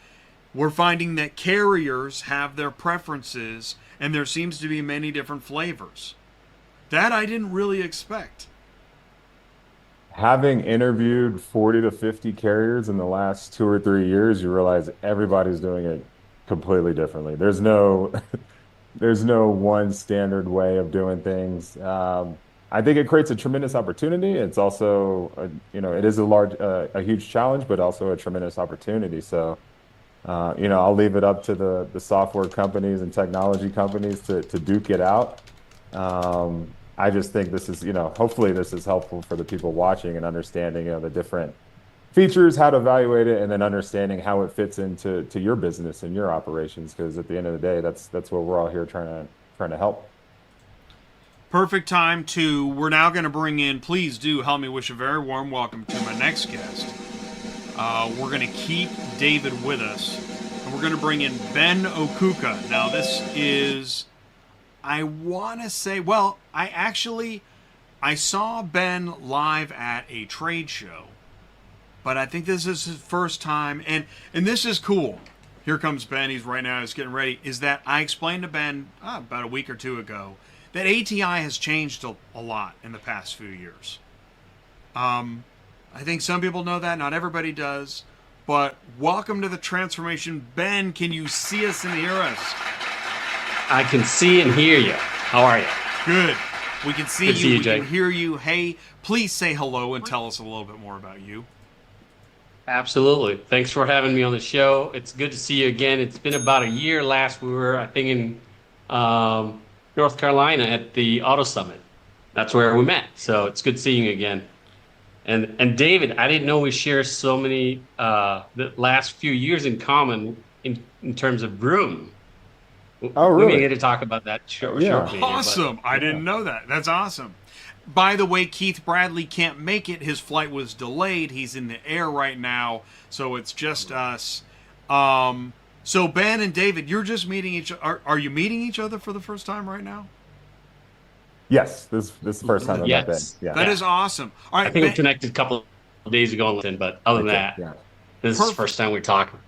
A: We're finding that carriers have their preferences, and there seems to be many different flavors. That I didn't really expect.
D: Having interviewed 40 to 50 carriers in the last 2 or 3 years, you realize everybody's doing it completely differently. There's no there's no one standard way of doing things. I think it creates a tremendous opportunity. It's also, it is a huge challenge, but also a tremendous opportunity. So, I'll leave it up to the software companies and technology companies to duke it out. I just think this is, hopefully this is helpful for the people watching and understanding, the different features, how to evaluate it, and then understanding how it fits into your business and your operations. Because at the end of the day, that's what we're all here trying to help.
A: Perfect time we're now going to bring in, please do help me wish a very warm welcome to my next guest. We're going to keep David with us, and we're going to bring in Ben Okuka. Now, this is, I want to say, I saw Ben live at a trade show, but I think this is his first time, and this is cool. Here comes Ben. He's getting ready. Is that I explained to Ben about a week or two ago that ATI has changed a lot in the past few years. I think some people know that, not everybody does. But welcome to the transformation. Ben, can you see us and hear us?
E: I can see and hear you. How are you?
A: Good. We can see
E: Good to see you,
A: we
E: Jay.
A: can hear you. Hey, please say hello and tell us a little bit more about you.
E: Absolutely. Thanks for having me on the show. It's good to see you again. It's been about a year. Last we were, I think, in North Carolina at the Auto Summit. That's where we met. So it's good seeing you again. And David, I didn't know we share so many the last few years in common in terms of room.
D: Oh, really?
E: We may get to talk about that shortly.
A: Awesome. I didn't know that. That's awesome. By the way, Keith Bradley can't make it. His flight was delayed. He's in the air right now, so it's just us. So Ben and David, you're just meeting each other. Are you meeting each other for the first time right now?
D: Yes, this is the first time I've met Ben. Yeah.
A: That is awesome. All right,
E: I think
A: Ben,
E: we connected a couple of days ago on LinkedIn, but other than that,
D: Yeah.
E: this is the first time we're talking.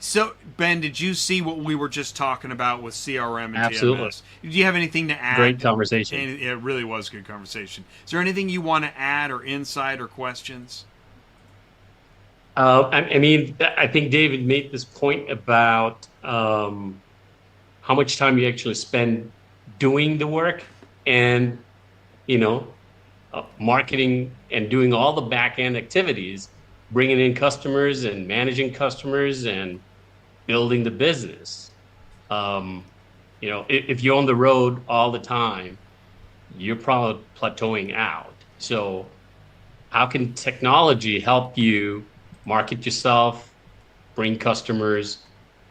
A: So, Ben, did you see what we were just talking about with CRM and
E: Absolutely.
A: TMS? Do you have anything to add?
E: Great conversation.
A: And it really was a good conversation. Is there anything you want to add or insight or questions?
E: I mean, I think David made this point about how much time you actually spend doing the work and, you know, marketing and doing all the back end activities, bringing in customers and managing customers and building the business. If you're on the road all the time, you're probably plateauing out. So how can technology help you market yourself, bring customers,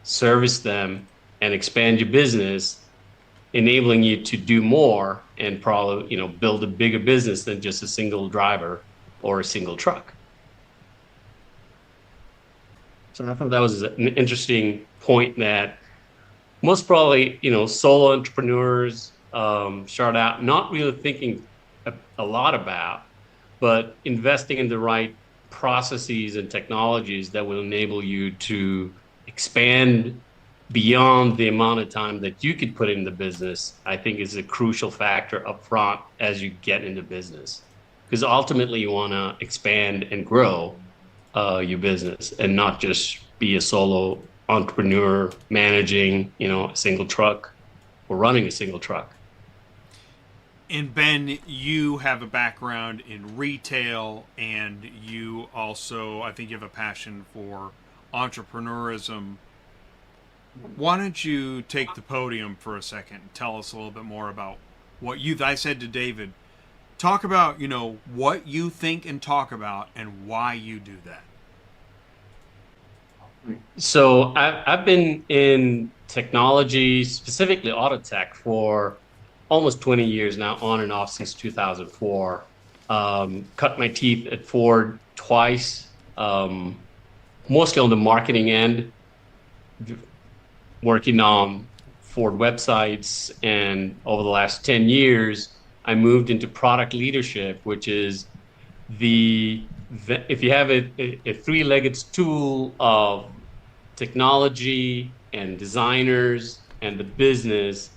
E: service them, and expand your business, enabling you to do more and probably, build a bigger business than just a single driver or a single truck. So I thought that was an interesting point that most probably, solo entrepreneurs start out not really thinking a lot about, but investing in the right processes and technologies that will enable you to expand beyond the amount of time that you could put in the business, I think is a crucial factor up front as you get into business. Because ultimately you want to expand and grow your business and not just be a solo entrepreneur managing, a single truck or running a single truck.
A: And Ben, you have a background in retail, and you also, I think you have a passion for entrepreneurism. Why don't you take the podium for a second and tell us a little bit more about what I said to David, talk about, what you think and talk about and why you do that.
E: So I've been in technology, specifically auto tech, for almost 20 years now, on and off since 2004. Cut my teeth at Ford twice, mostly on the marketing end, working on Ford websites. And over the last 10 years, I moved into product leadership, which is if you have a three-legged stool of technology and designers and the business,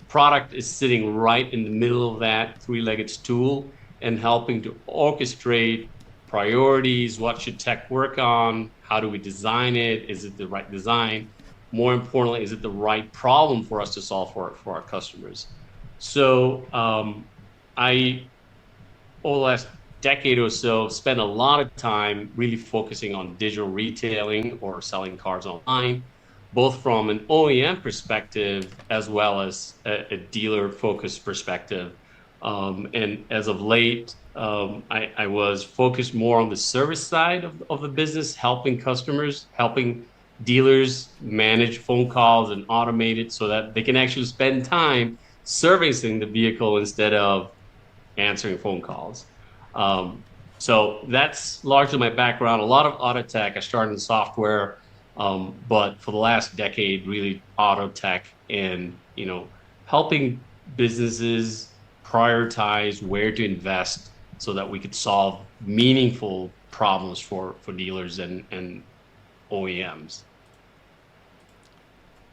E: product is sitting right in the middle of that three-legged stool and helping to orchestrate priorities. What should tech work on? How do we design it? Is it the right design? More importantly, is it the right problem for us to solve for our customers? So I, over the last decade or so, spent a lot of time really focusing on digital retailing or selling cars online, both from an OEM perspective as well as a dealer-focused perspective. And as of late, I was focused more on the service side of the business, helping customers, helping dealers manage phone calls and automate it so that they can actually spend time servicing the vehicle instead of answering phone calls. So that's largely my background. A lot of auto tech. I started in software, but for the last decade, really auto tech and, helping businesses prioritize where to invest so that we could solve meaningful problems for dealers and OEMs.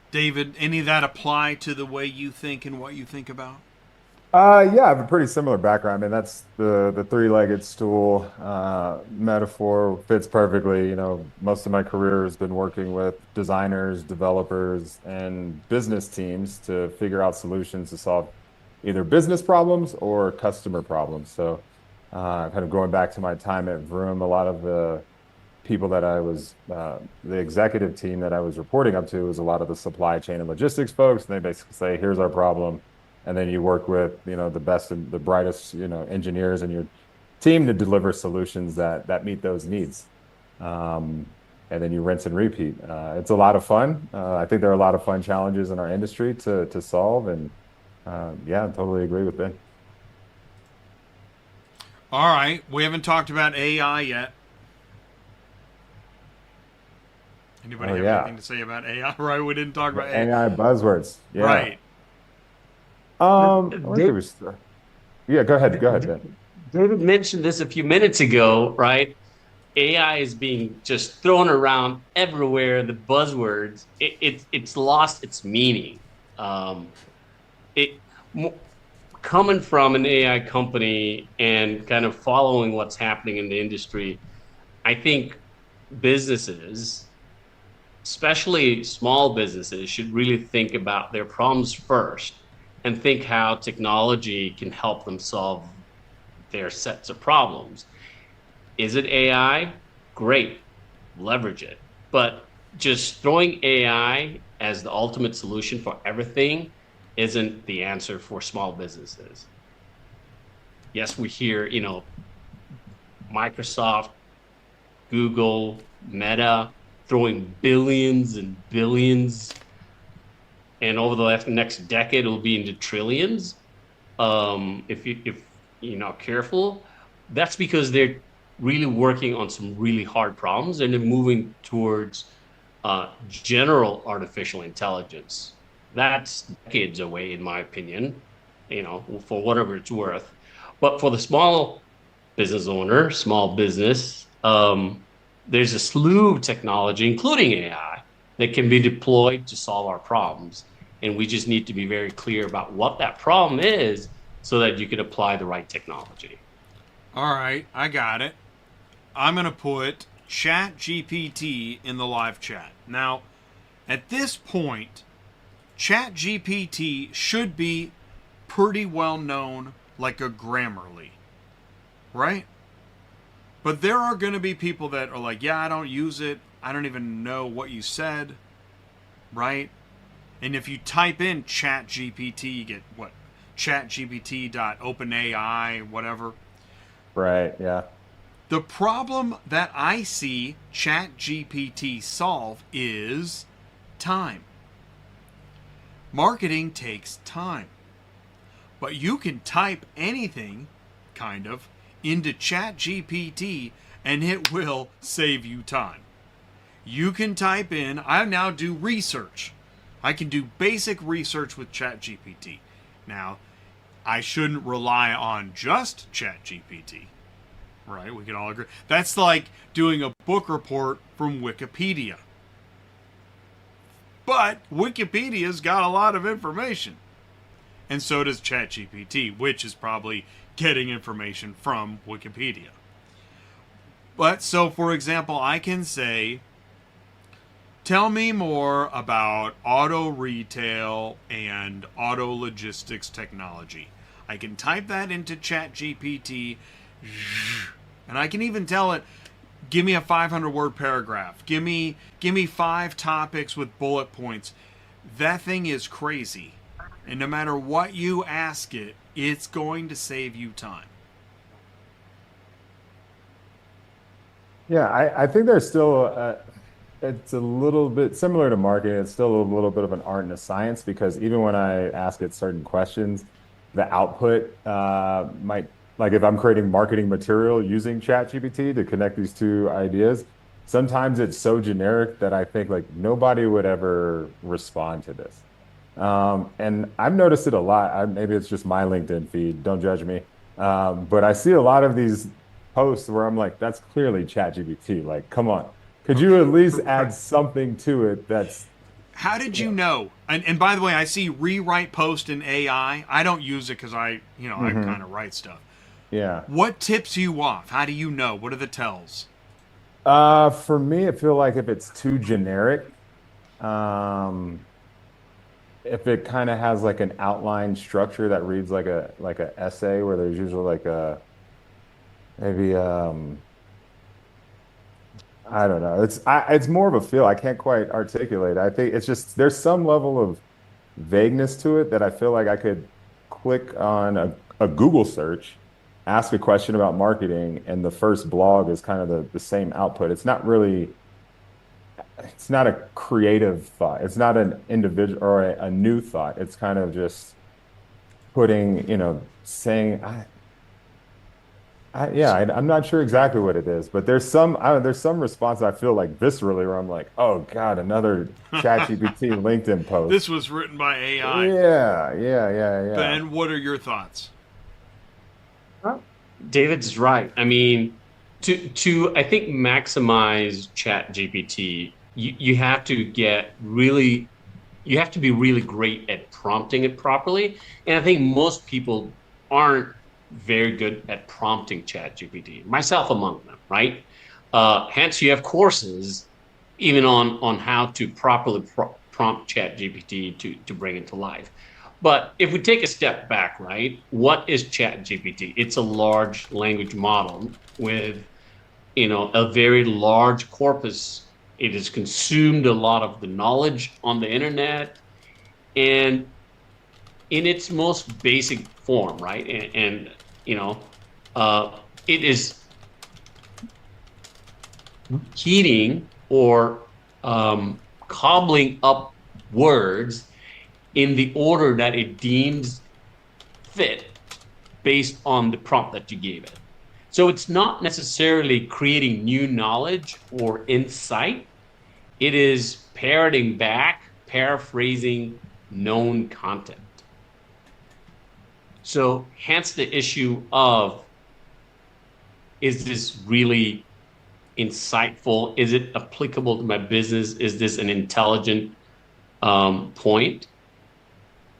A: David, any of that apply to the way you think and what you think about?
D: Yeah, I have a pretty similar background. I mean, that's the three-legged stool metaphor fits perfectly. Most of my career has been working with designers, developers, and business teams to figure out solutions to solve either business problems or customer problems. So, kind of going back to my time at Vroom, a lot of the people that I was, the executive team that I was reporting up to was a lot of the supply chain and logistics folks. And they basically say, here's our problem. And then you work with, the best and the brightest, engineers in your team to deliver solutions that meet those needs. And then you rinse and repeat. It's a lot of fun. I think there are a lot of fun challenges in our industry to solve. And yeah, I totally agree with Ben.
A: All right. We haven't talked about AI yet. Anybody have anything to say about AI? Right, we didn't talk about
D: AI buzzwords. Yeah.
A: Right.
D: Yeah, go ahead, Ben.
E: David mentioned this a few minutes ago, right? AI is being just thrown around everywhere. The buzzwords, it's lost its meaning. Um, it coming from an AI company and kind of following what's happening in the industry, I think businesses, especially small businesses, should really think about their problems first and think how technology can help them solve their sets of problems. Is it AI? Great, leverage it. But just throwing AI as the ultimate solution for everything isn't the answer for small businesses. Yes, we hear, Microsoft, Google, Meta throwing billions and billions, and over the next decade, it'll be into trillions. If you're not careful, that's because they're really working on some really hard problems, and they're moving towards general artificial intelligence. That's decades away, in my opinion, for whatever it's worth. But for the small business owner, small business, there's a slew of technology, including AI, that can be deployed to solve our problems. And we just need to be very clear about what that problem is so that you can apply the right technology.
A: All right, I got it. I'm going to put ChatGPT in the live chat. Now, at this point, ChatGPT should be pretty well known like a Grammarly, right? But there are going to be people that are like, yeah, I don't use it. I don't even know what you said, right? And if you type in ChatGPT, you get what? ChatGPT.openai, whatever.
D: Right, yeah.
A: The problem that I see ChatGPT solve is time. Marketing takes time. But you can type anything, kind of, into ChatGPT and it will save you time. You can type in, I now do research. I can do basic research with ChatGPT. Now, I shouldn't rely on just ChatGPT. Right? We can all agree. That's like doing a book report from Wikipedia. But Wikipedia's got a lot of information. And so does ChatGPT, which is probably getting information from Wikipedia. But so, for example, I can say, tell me more about auto retail and auto logistics technology. I can type that into ChatGPT, and I can even tell it, give me a 500-word paragraph. Give me 5 topics with bullet points. That thing is crazy. And no matter what you ask it, it's going to save you time.
D: Yeah, I think there's still, it's a little bit similar to marketing. It's still a little bit of an art and a science because even when I ask it certain questions, the output might, like if I'm creating marketing material using ChatGPT to connect these two ideas, sometimes it's so generic that I think like nobody would ever respond to this. And I've noticed it a lot. Maybe it's just my LinkedIn feed. Don't judge me. But I see a lot of these posts where I'm like, that's clearly ChatGPT. Like, come on. Could you at least add something to it that's...
A: How did you know? And by the way, I see rewrite post in AI. I don't use it because I kind of write stuff.
D: Yeah.
A: What tips you off? How do you know? What are the tells?
D: For me, I feel like if it's too generic, if it kind of has like an outline structure that reads like a essay where there's usually like a maybe I don't know. It's more of a feel. I can't quite articulate. I think it's just there's some level of vagueness to it that I feel like I could click on a Google search, ask a question about marketing, and the first blog is kind of the same output. It's not a creative thought. It's not an individual or a new thought. It's kind of just putting, saying, I'm not sure exactly what it is, but there's some response I feel like viscerally where I'm like, oh God, another ChatGPT LinkedIn post.
A: This was written by AI.
D: Yeah.
A: Ben, what are your thoughts?
E: David's right. I mean, To I think maximize ChatGPT, you have to you have to be really great at prompting it properly. And I think most people aren't very good at prompting ChatGPT, myself among them, right? Hence, you have courses even on how to properly prompt ChatGPT to bring it to life. But if we take a step back, right, what is ChatGPT? It's a large language model with, a very large corpus. It has consumed a lot of the knowledge on the internet, and in its most basic form, right? It is repeating or cobbling up words in the order that it deems fit based on the prompt that you gave it. So it's not necessarily creating new knowledge or insight. It is parroting back, paraphrasing known content. So hence the issue of, is this really insightful? Is it applicable to my business? Is this an intelligent point?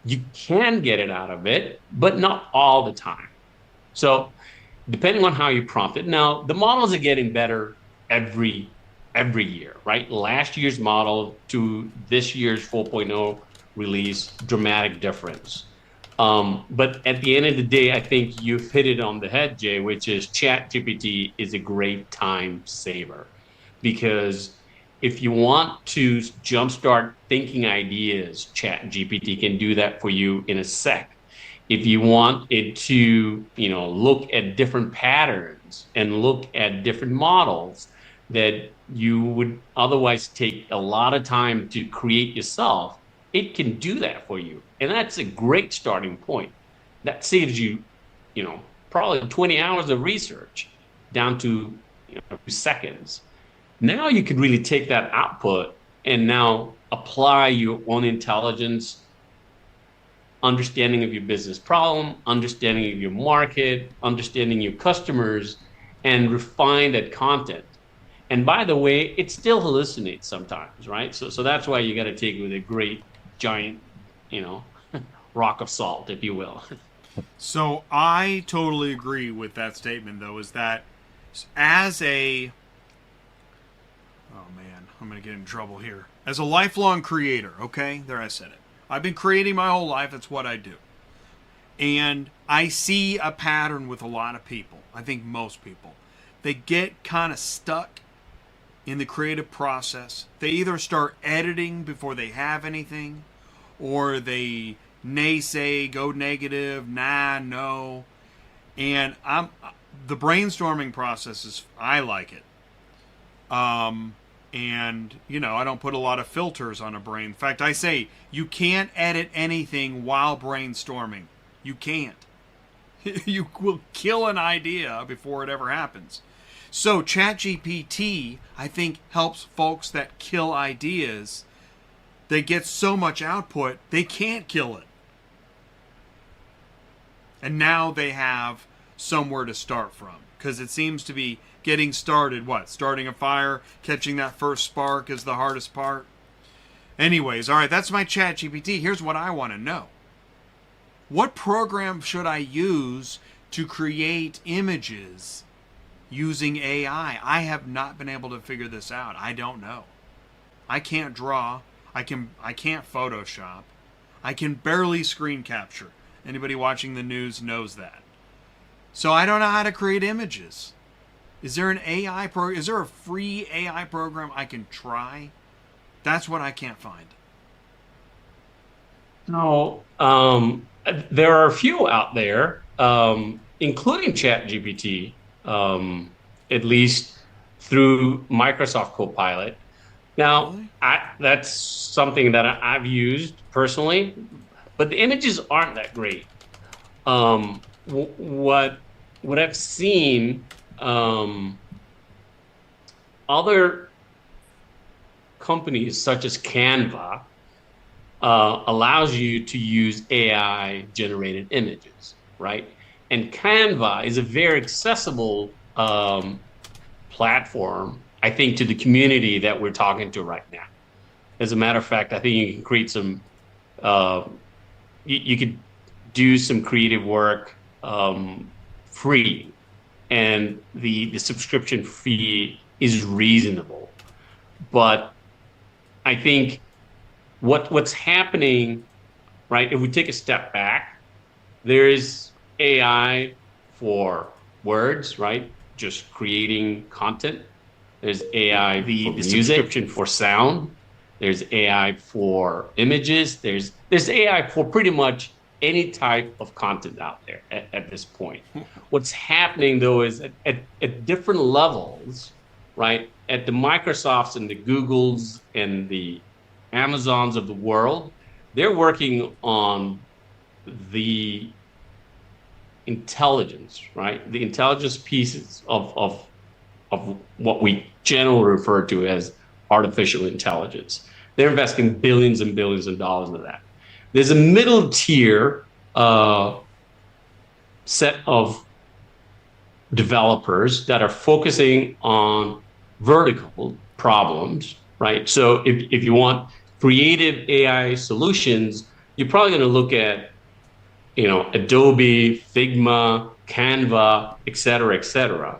E: You can get it out of it, but not all the time. So depending on how you prompt it. Now, the models are getting better every year, right? Last year's model to this year's 4.0 release, dramatic difference. But at the end of the day, I think you've hit it on the head, Jay, which is ChatGPT is a great time saver. Because if you want to jumpstart thinking ideas, ChatGPT can do that for you in a sec. If you want it to, look at different patterns and look at different models that you would otherwise take a lot of time to create yourself, it can do that for you. And that's a great starting point. That saves you, probably 20 hours of research down to seconds. Now you could really take that output and now apply your own intelligence, understanding of your business problem, understanding of your market, understanding your customers, and refine that content. And by the way, it still hallucinates sometimes, right? So that's why you got to take it with a great giant, rock of salt, if you will.
A: So I totally agree with that statement, though, is that as a, oh man, I'm going to get in trouble here. As a lifelong creator, okay, there I said it. I've been creating my whole life. It's what I do. And I see a pattern with a lot of people. I think most people. They get kind of stuck in the creative process. They either start editing before they have anything, or they naysay, go negative, nah, no. And the brainstorming process is, I like it. And, I don't put a lot of filters on a brain. In fact, I say you can't edit anything while brainstorming. You can't. You will kill an idea before it ever happens. So ChatGPT, I think, helps folks that kill ideas. They get so much output, they can't kill it. And now they have somewhere to start from. Because it seems to be getting started, starting a fire, catching that first spark is the hardest part. Anyways, all right, that's my ChatGPT. Here's what I want to know. What program should I use to create images using AI? I have not been able to figure this out. I don't know. I can't draw. I can't Photoshop. I can barely screen capture. Anybody watching the news knows that. So I don't know how to create images. Is there an AI program? Is there a free AI program I can try? That's what I can't find.
E: No, there are a few out there, including ChatGPT, at least through Microsoft Copilot. Now,
A: Really?
E: that's something that I've used personally, but the images aren't that great. What I've seen, other companies such as Canva allows you to use AI generated images, right? And Canva is a very accessible platform, I think, to the community that we're talking to right now. As a matter of fact, I think you can create some, you could do some creative work free, and the subscription fee is reasonable. But I think what's happening, right? If we take a step back, there is AI for words, right? Just creating content. There's AI for music, subscription for sound. There's AI for images. There's AI for pretty much any type of content out there at this point. What's happening though is at different levels, right? At the Microsofts and the Googles and the Amazons of the world, they're working on the intelligence, right? The intelligence pieces of what we generally refer to as artificial intelligence. They're investing billions and billions of dollars into that. There's a middle tier set of developers that are focusing on vertical problems, right? So if you want creative AI solutions, you're probably going to look at, Adobe, Figma, Canva, et cetera, et cetera.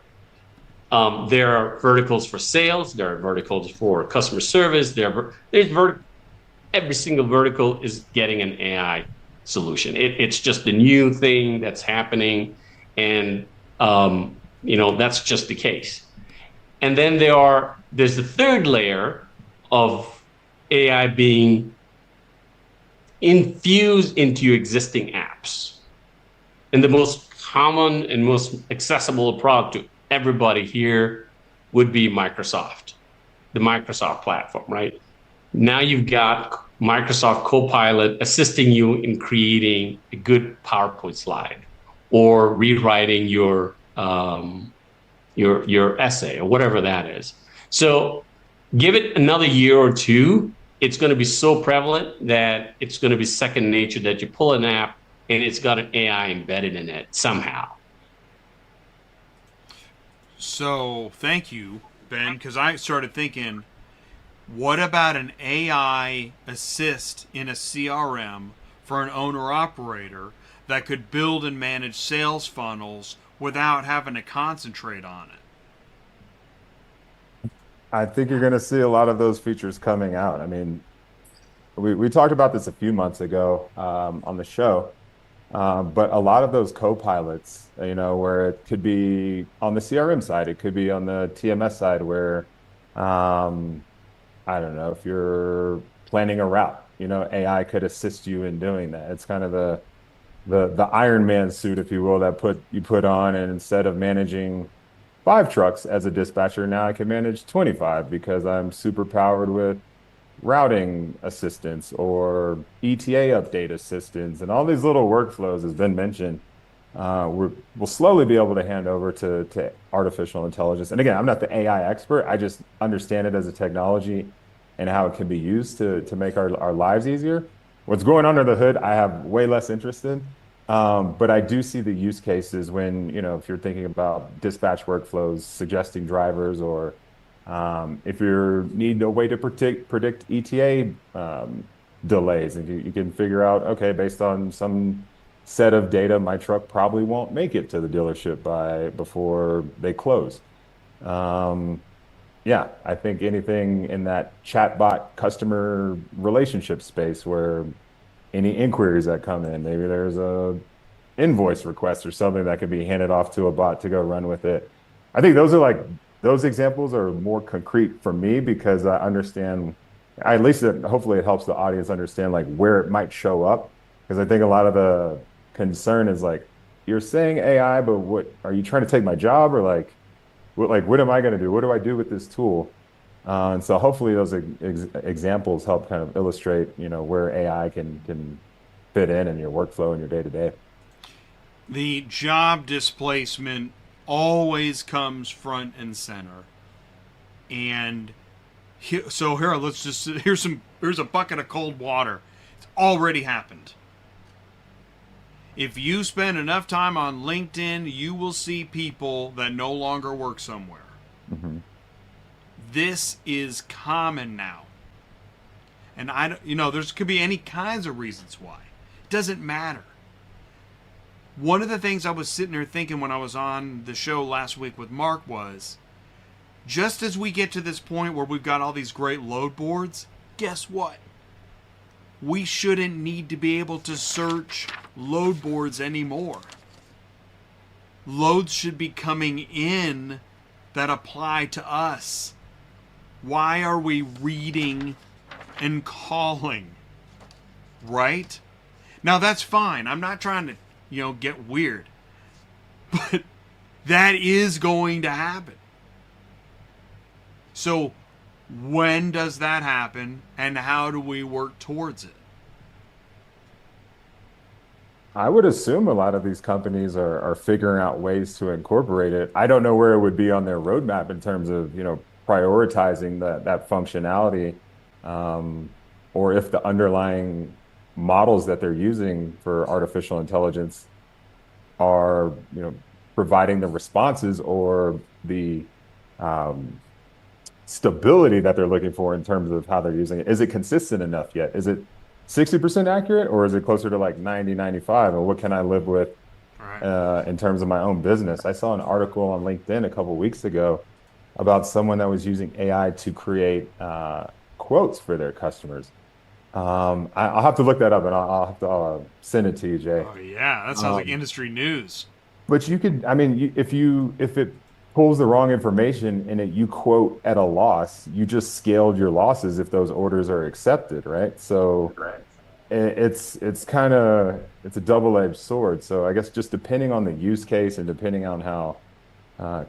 E: There are verticals for sales. There are verticals for customer service. Every single vertical is getting an AI solution. It's just a new thing that's happening, and that's just the case. And then there's the third layer of AI being infused into your existing apps. And the most common and most accessible product to everybody here would be Microsoft, the Microsoft platform, right? Now you've got Microsoft Copilot assisting you in creating a good PowerPoint slide or rewriting your essay or whatever that is. So give it another year or two. It's going to be so prevalent that it's going to be second nature that you pull an app and it's got an AI embedded in it somehow.
A: So thank you, Ben, because I started thinking, what about an AI assist in a CRM for an owner-operator that could build and manage sales funnels without having to concentrate on it?
D: I think you're going to see a lot of those features coming out. I mean, we talked about this a few months ago on the show, but a lot of those co-pilots, where it could be on the CRM side, it could be on the TMS side, where I don't know, if you're planning a route, AI could assist you in doing that. It's kind of the Iron Man suit, if you will, that you put on, and instead of managing 5 trucks as a dispatcher, now I can manage 25 because I'm super powered with routing assistance or ETA update assistance, and all these little workflows, as Ben mentioned, we'll slowly be able to hand over to artificial intelligence. And again, I'm not the AI expert. I just understand it as a technology and how it can be used to make our lives easier. What's going under the hood, I have way less interest in. But I do see the use cases when, if you're thinking about dispatch workflows, suggesting drivers, or if you need a way to predict ETA delays, and you can figure out, okay, based on some set of data, my truck probably won't make it to the dealership before they close. Yeah, I think anything in that chatbot customer relationship space where any inquiries that come in, maybe there's a invoice request or something that could be handed off to a bot to go run with it. I think those examples are more concrete for me because I understand, at least hopefully it helps the audience understand where it might show up. Because I think a lot of the concern is you're saying AI, but what are you trying to take my job, or what am I going to do? What do I do with this tool? And so hopefully those examples help kind of illustrate, where AI can fit in your workflow and your day-to-day.
A: The job displacement always comes front and center. And here's a bucket of cold water. It's already happened. If you spend enough time on LinkedIn, you will see people that no longer work somewhere.
D: Hmm.
A: This is common now. And there's could be any kinds of reasons why. It doesn't matter. One of the things I was sitting there thinking when I was on the show last week with Mark was, just as we get to this point where we've got all these great load boards, guess what? We shouldn't need to be able to search load boards anymore. Loads should be coming in that apply to us. Why are we reading and calling? Right? Now that's fine. I'm not trying to, get weird. But that is going to happen. So when does that happen and how do we work towards it?
D: I would assume a lot of these companies are figuring out ways to incorporate it. I don't know where it would be on their roadmap in terms of, prioritizing that functionality, or if the underlying models that they're using for artificial intelligence are, providing the responses or the stability that they're looking for in terms of how they're using it. Is it consistent enough yet? Is it 60% accurate, or is it closer to like 90, 95? And what can I live with in terms of my own business? I saw an article on LinkedIn a couple of weeks ago about someone that was using AI to create quotes for their customers. I'll have to look that up, and I'll have to send it to you, Jay.
A: Oh yeah, that sounds like industry news.
D: But you could, I mean, if it pulls the wrong information and you quote at a loss, you just scaled your losses if those orders are accepted, right? So it's kind of it's a double-edged sword. So I guess just depending on the use case and depending on how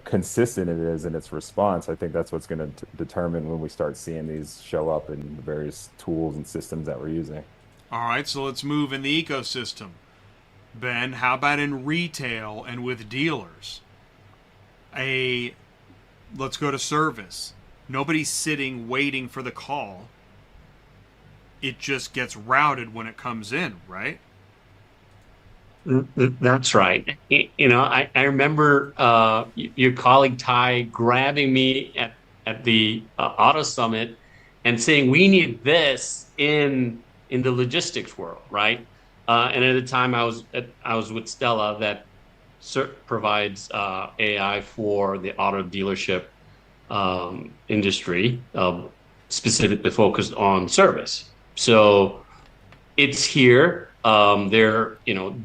D: consistent it is in its response, I think that's what's going to determine when we start seeing these show up in the various tools and systems that we're using.
A: All right, so let's move in the ecosystem. Ben, how about in retail and with dealers? Let's go to service. Nobody's sitting waiting for the call. It just gets routed when it comes in, right?
E: That's right. I remember your colleague Ty grabbing me at the Auto Summit and saying we need this in the logistics world, right? And at the time I was with Stella that provides AI for the auto dealership industry, specifically focused on service. So it's here. There are,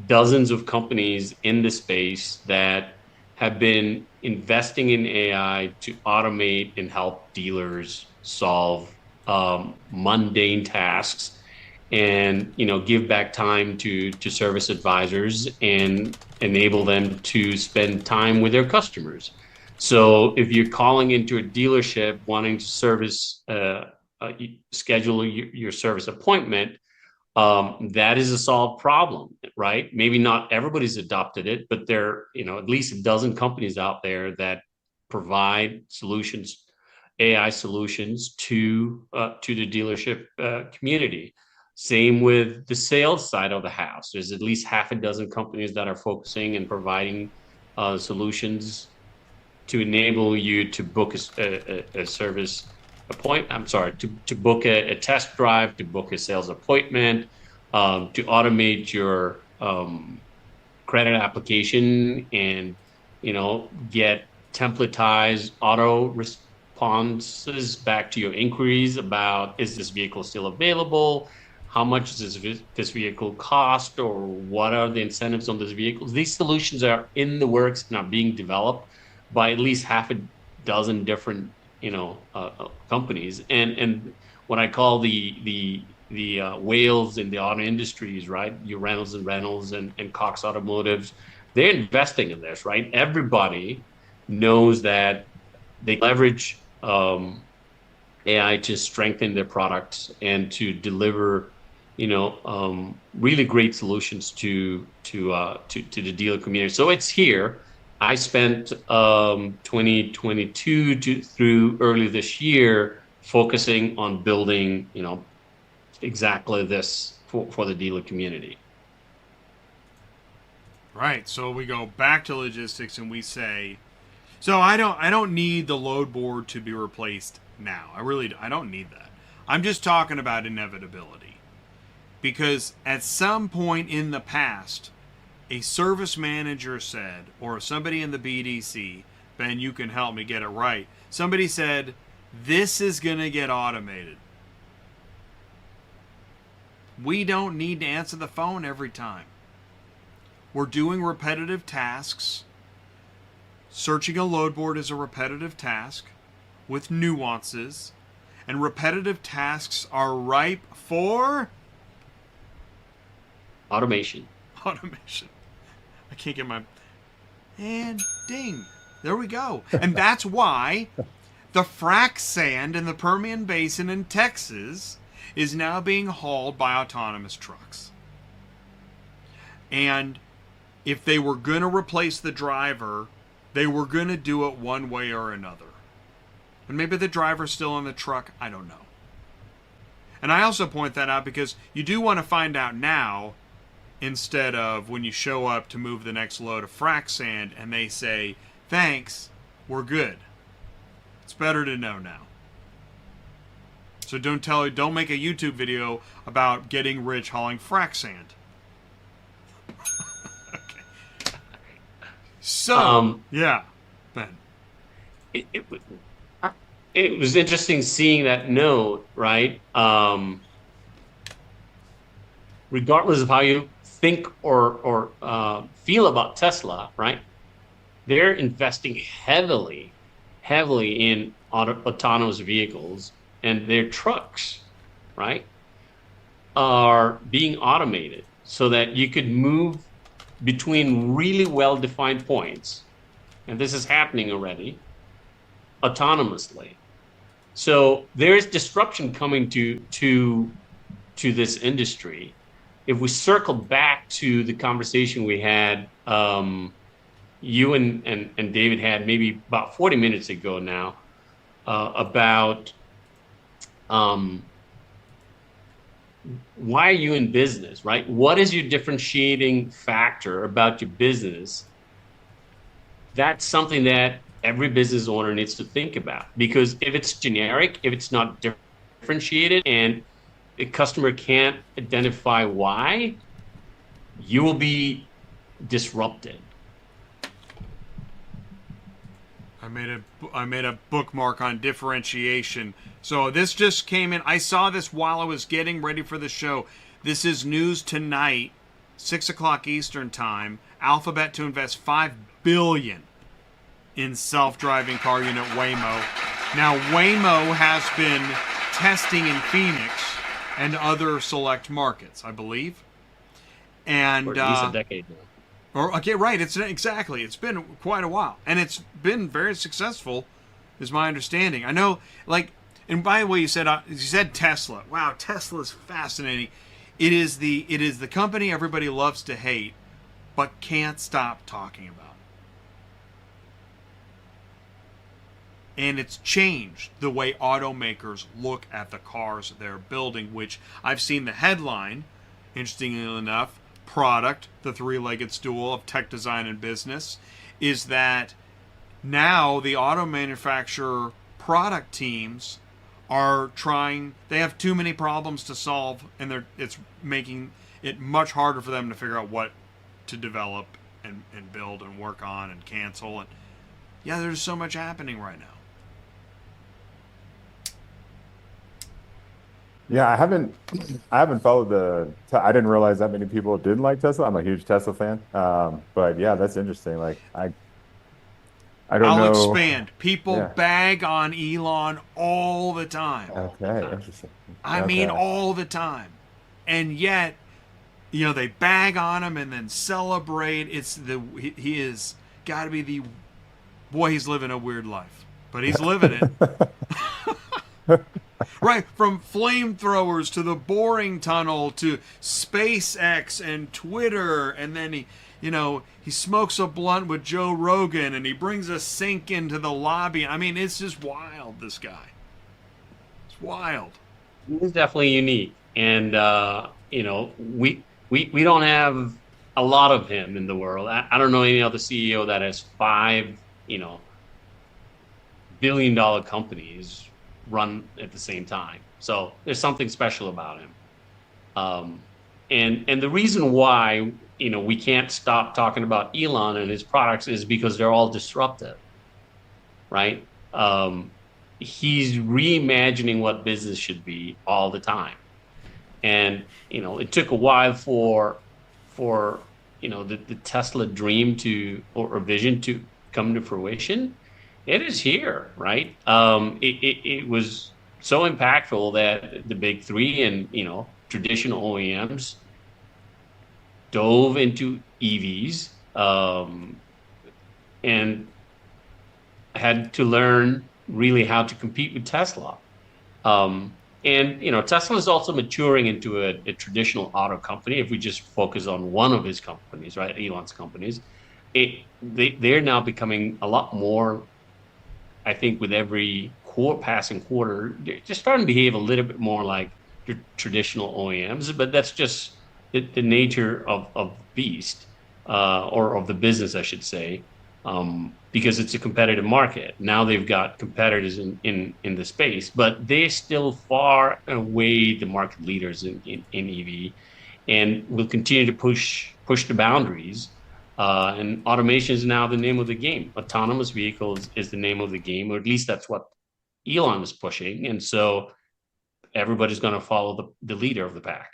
E: dozens of companies in the space that have been investing in AI to automate and help dealers solve mundane tasks and give back time to service advisors and enable them to spend time with their customers. So if you're calling into a dealership wanting to schedule your service appointment, that is a solved problem, right? Maybe not everybody's adopted it, but there are, at least a dozen companies out there that provide solutions, AI solutions to the dealership community. Same with the sales side of the house. There's at least half a dozen companies that are focusing and providing solutions to enable you to book a service appointment. I'm sorry, to book a test drive, to book a sales appointment, to automate your credit application and, get templatized auto responses back to your inquiries about, is this vehicle still available? How much does this vehicle cost, or what are the incentives on these vehicles? These solutions are in the works and are being developed by at least half a dozen different, companies. And what I call the whales in the auto industries, right? Your Reynolds and Cox Automotives, they're investing in this, right? Everybody knows that they leverage AI to strengthen their products and to deliver, really great solutions to the dealer community. So it's here. I spent 2022 through early this year focusing on building, exactly this for the dealer community.
A: Right. So we go back to logistics and we say, So I don't need the load board to be replaced now. I don't need that. I'm just talking about inevitability. Because at some point in the past, a service manager said, or somebody in the BDC, Ben, you can help me get it right. Somebody said, this is going to get automated. We don't need to answer the phone every time. We're doing repetitive tasks. Searching a load board is a repetitive task with nuances. And repetitive tasks are ripe for
E: Automation.
A: automation. I can't get my... And ding. There we go. And that's why the frac sand in the Permian Basin in Texas is now being hauled by autonomous trucks. And if they were going to replace the driver, they were going to do it one way or another. And maybe the driver's still in the truck. I don't know. And I also point that out because you do want to find out now instead of when you show up to move the next load of frac sand and they say, thanks, we're good. It's better to know now. So don't make a YouTube video about getting rich hauling frac sand. Okay. So, yeah, Ben.
E: It was interesting seeing that note, right? Regardless of how you think or feel about Tesla, right? They're investing heavily in autonomous vehicles, and their trucks, right, are being automated so that you could move between really well-defined points, and this is happening already, autonomously. So there's disruption coming to this industry. If we circle back to the conversation we had, you and David had maybe about 40 minutes ago now, about why are you in business, right? What is your differentiating factor about your business? That's something that every business owner needs to think about, because if it's generic, if it's not differentiated, and the customer can't identify why, you will be disrupted.
A: I made a bookmark on differentiation. So this just came in. I saw this while I was getting ready for the show. This is news tonight, 6 o'clock Eastern time. Alphabet to invest $5 billion in self-driving car unit Waymo. Now, Waymo has been testing in Phoenix and other select markets, I believe. And
E: For at least a decade now.
A: Okay, right. It's been quite a while, and it's been very successful, is my understanding. I know, like, and by the way, you said Tesla. Wow, Tesla's fascinating. It is the company everybody loves to hate, but can't stop talking about. And it's changed the way automakers look at the cars they're building, which I've seen the headline, interestingly enough, product, the three-legged stool of tech design and business, is that now the auto manufacturer product teams are they have too many problems to solve, and it's making it much harder for them to figure out what to develop and build and work on and cancel. And yeah, there's so much happening right now.
D: Yeah, I haven't followed I didn't realize that many people didn't like Tesla. I'm a huge Tesla fan. But yeah, that's interesting. Like I don't know.
A: I'll expand. People
D: Yeah.
A: bag on Elon all the time.
D: Okay, interesting.
A: I mean,
D: Okay.
A: all the time. And yet, they bag on him and then celebrate. He is got to be he's living a weird life, but he's living it. Right, from flamethrowers to the boring tunnel to SpaceX and Twitter, and then he smokes a blunt with Joe Rogan and he brings a sink into the lobby. I mean, it's just wild, this guy. It's wild.
E: He's definitely unique, and we don't have a lot of him in the world. I don't know any other CEO that has 5 billion-dollar companies run at the same time. So there's something special about him. And the reason why, we can't stop talking about Elon and his products is because they're all disruptive, right? He's reimagining what business should be all the time. And, it took a while for the Tesla dream or vision to come to fruition. It is here, right? It was so impactful that the big three and, traditional OEMs dove into EVs, and had to learn really how to compete with Tesla. And Tesla is also maturing into a traditional auto company. If we just focus on one of his companies, right, Elon's companies, they're now becoming a lot more. I think with every passing quarter, they're just starting to behave a little bit more like your traditional OEMs. But that's just the nature of beast, or of the business, I should say. Because it's a competitive market. Now they've got competitors in the space, but they're still far and away the market leaders in EV, and will continue to push the boundaries. And automation is now the name of the game. Autonomous vehicles is the name of the game, or at least that's what Elon is pushing. And so everybody's going to follow the leader of the pack.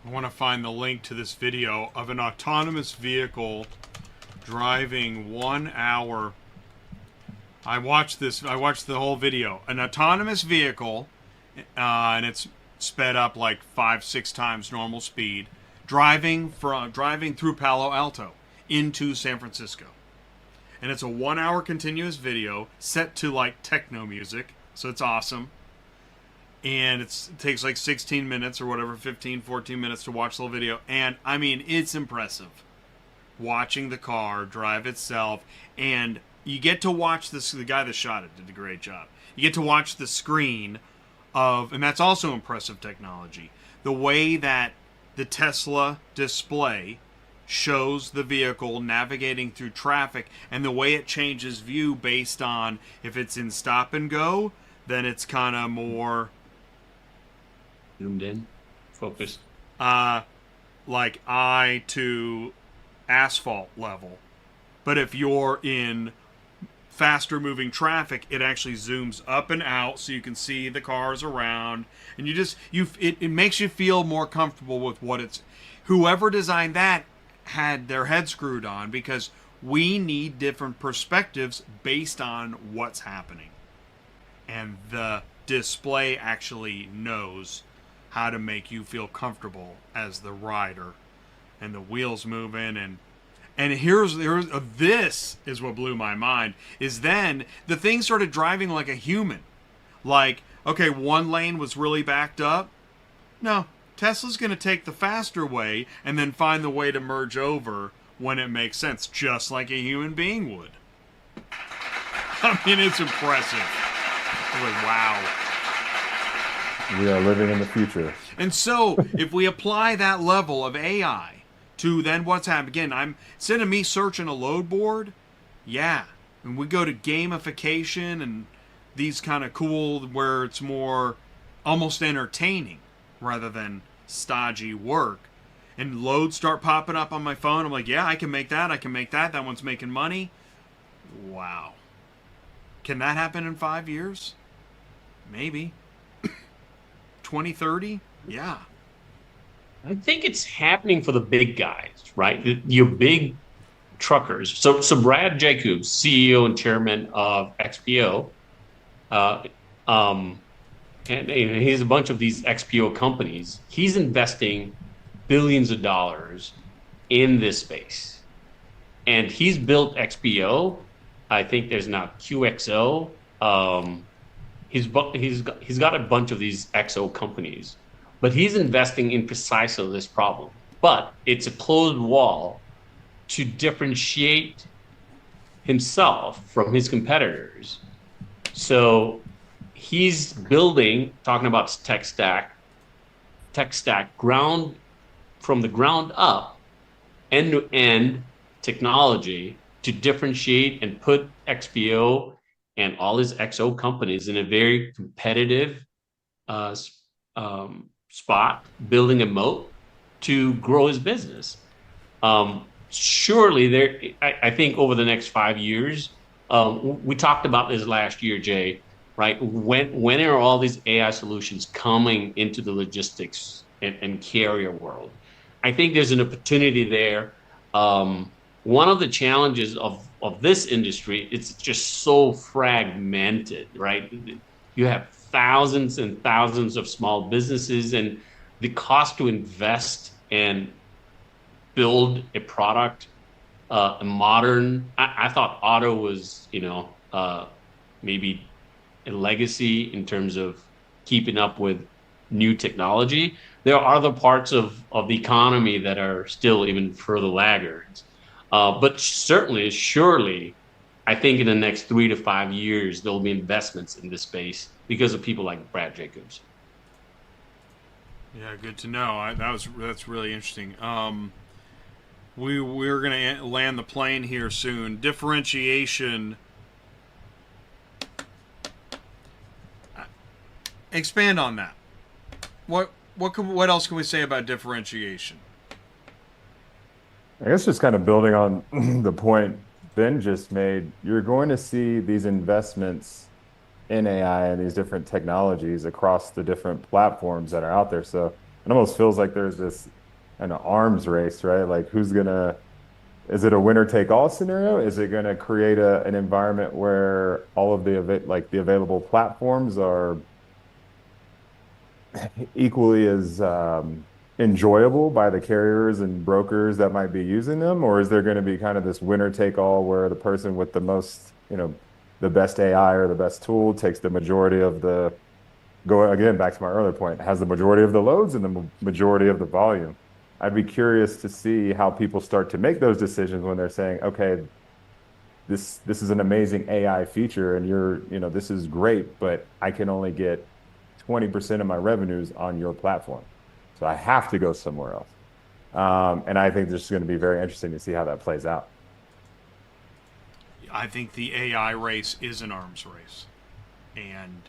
A: I want to find the link to this video of an autonomous vehicle driving 1 hour. I watched the whole video. An autonomous vehicle, and it's sped up like 5-6 times normal speed, driving through Palo Alto into San Francisco. And it's a 1 hour continuous video set to like techno music, so it's awesome. And it takes like 16 minutes or whatever, 15, 14 minutes to watch the whole video. And, I mean, it's impressive. Watching the car drive itself. And you get to watch this. The guy that shot it did a great job. You get to watch the screen of, and that's also impressive technology, the way that the Tesla display shows the vehicle navigating through traffic, and the way it changes view based on if it's in stop and go, then it's kind of more
E: zoomed in, focused,
A: like eye to asphalt level. But if you're in faster moving traffic, it actually zooms up and out so you can see the cars around, and it makes you feel more comfortable with what it's. Whoever designed that had their head screwed on, because we need different perspectives based on what's happening, and the display actually knows how to make you feel comfortable as the rider, and the wheels moving. And here's this is what blew my mind, is then the thing started driving like a human. Like, okay, one lane was really backed up. No, Tesla's going to take the faster way and then find the way to merge over when it makes sense, just like a human being would. I mean, it's impressive. I was like, wow.
D: We are living in the future.
A: And so, if we apply that level of AI to then what's happening, again, instead of me searching a load board, yeah, and we go to gamification and these kind of cool, where it's more almost entertaining rather than stodgy work, and loads start popping up on my phone. I'm like, yeah, I can make that. That one's making money. Wow. Can that happen in 5 years? Maybe. 2030? Yeah.
E: I think it's happening for the big guys, right? Your big truckers. So Brad Jacobs, CEO and chairman of XPO, and he has a bunch of these XPO companies. He's investing billions of dollars in this space, and he's built XPO. I think there's now QXO. He's got a bunch of these XO companies, but he's investing in precisely this problem. But it's a closed wall to differentiate himself from his competitors. So he's building, talking about tech stack from the ground up, end-to-end technology to differentiate and put XPO and all his XO companies in a very competitive spot, building a moat to grow his business. Surely there, I think over the next 5 years, we talked about this last year, Jay, right? When are all these AI solutions coming into the logistics and carrier world? I think there's an opportunity there. One of the challenges of this industry, it's just so fragmented, right? You have thousands and thousands of small businesses, and the cost to invest and build a product, a modern. I thought auto was, maybe a legacy in terms of keeping up with new technology. There are other parts of the economy that are still even further laggards. But surely, I think in the next 3 to 5 years, there'll be investments in this space because of people like Brad Jacobs.
A: Yeah, good to know. That's really interesting. We're going to land the plane here soon. Differentiation. Expand on that. What else can we say about differentiation?
D: I guess just kind of building on the point Ben just made, you're going to see these investments in AI and these different technologies across the different platforms that are out there. So it almost feels like there's this kind of arms race, right? Like is it a winner take all scenario? Is it going to create an environment where all of the available platforms are equally as enjoyable by the carriers and brokers that might be using them? Or is there going to be kind of this winner take all where the person with the most, the best AI or the best tool takes the majority of going again, back to my earlier point, has the majority of the loads and the majority of the volume? I'd be curious to see how people start to make those decisions when they're saying, okay, this is an amazing AI feature and this is great, but I can only get 20% of my revenues on your platform. So I have to go somewhere else. And I think this is going to be very interesting to see how that plays out.
A: I think the AI race is an arms race. And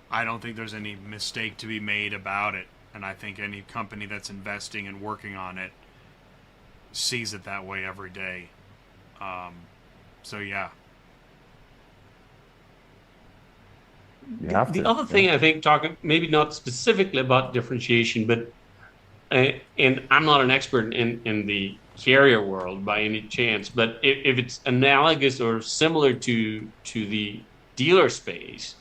A: I don't think there's any mistake to be made about it. And I think any company that's investing and working on it sees it that way every day. So, yeah.
E: The other thing, I think, talking maybe not specifically about differentiation, but and I'm not an expert in the carrier world by any chance, but if it's analogous or similar to the dealer space,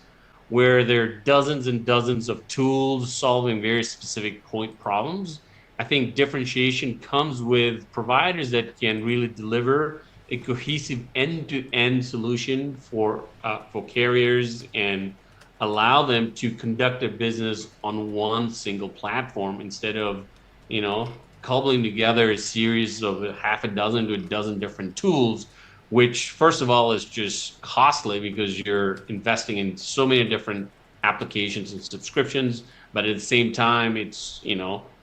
E: where there are dozens and dozens of tools solving very specific point problems, I think differentiation comes with providers that can really deliver a cohesive end-to-end solution for carriers and allow them to conduct their business on one single platform instead of, cobbling together a series of half a dozen to a dozen different tools, which first of all is just costly because you're investing in so many different applications and subscriptions, but at the same time, it's,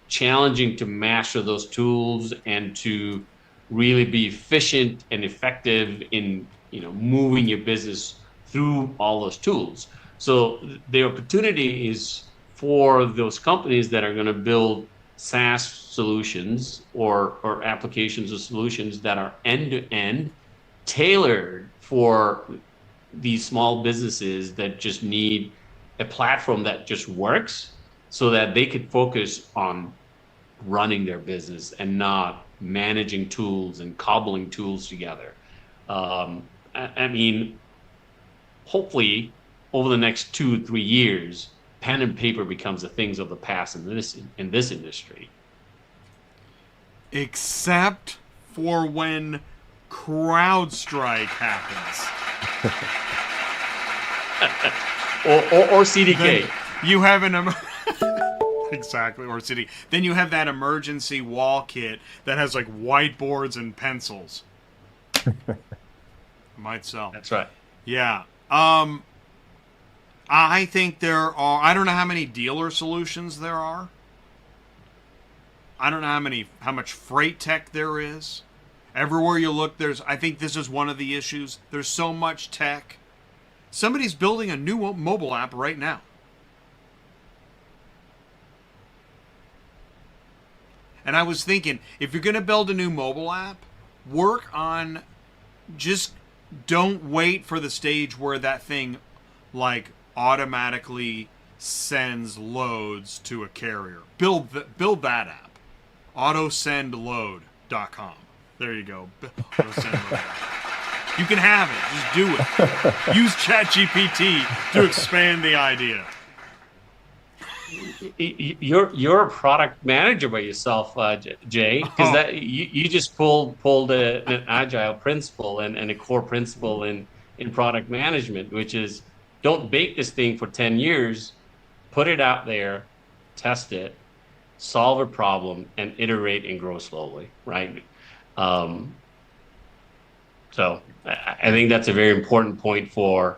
E: challenging to master those tools and to really be efficient and effective in, moving your business through all those tools. So the opportunity is for those companies that are going to build SaaS solutions or applications or solutions that are end-to-end, tailored for these small businesses that just need a platform that just works so that they could focus on running their business and not managing tools and cobbling tools together. I mean, hopefully over the next 2-3 years, pen and paper becomes a things of the past in this industry.
A: Except for when Crowdstrike happens.
E: or CDK.
A: Then you have exactly, or CD. Then you have that emergency wall kit that has like whiteboards and pencils. Might sell.
E: That's right.
A: Yeah. I think there are, I don't know how many dealer solutions there are. I don't know how much freight tech there is. Everywhere you look, I think this is one of the issues. There's so much tech. Somebody's building a new mobile app right now. And I was thinking, if you're going to build a new mobile app, work on, just don't wait for the stage where that thing like automatically sends loads to a carrier. Build that app. Autosendload.com. There you go. Autosendload. You can have it. Just do it. Use ChatGPT to expand the idea.
E: You're a product manager by yourself, Jay, because that you just pulled an agile principle and a core principle in product management, which is don't bake this thing for 10 years, put it out there, test it, solve a problem, and iterate and grow slowly, right? So I think that's a very important point for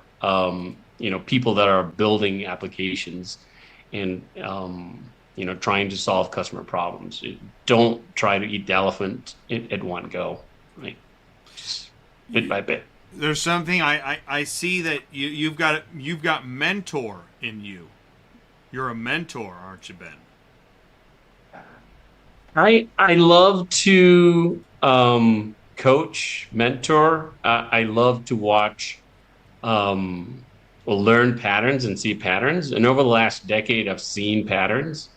E: people that are building applications and trying to solve customer problems. Don't try to eat the elephant at one go, right? Just bit by bit.
A: There's something I see that you've got mentor in you. You're a mentor, aren't you, Ben?
E: I love to coach, mentor. I love to watch learn patterns and see patterns. And over the last decade, I've seen patterns.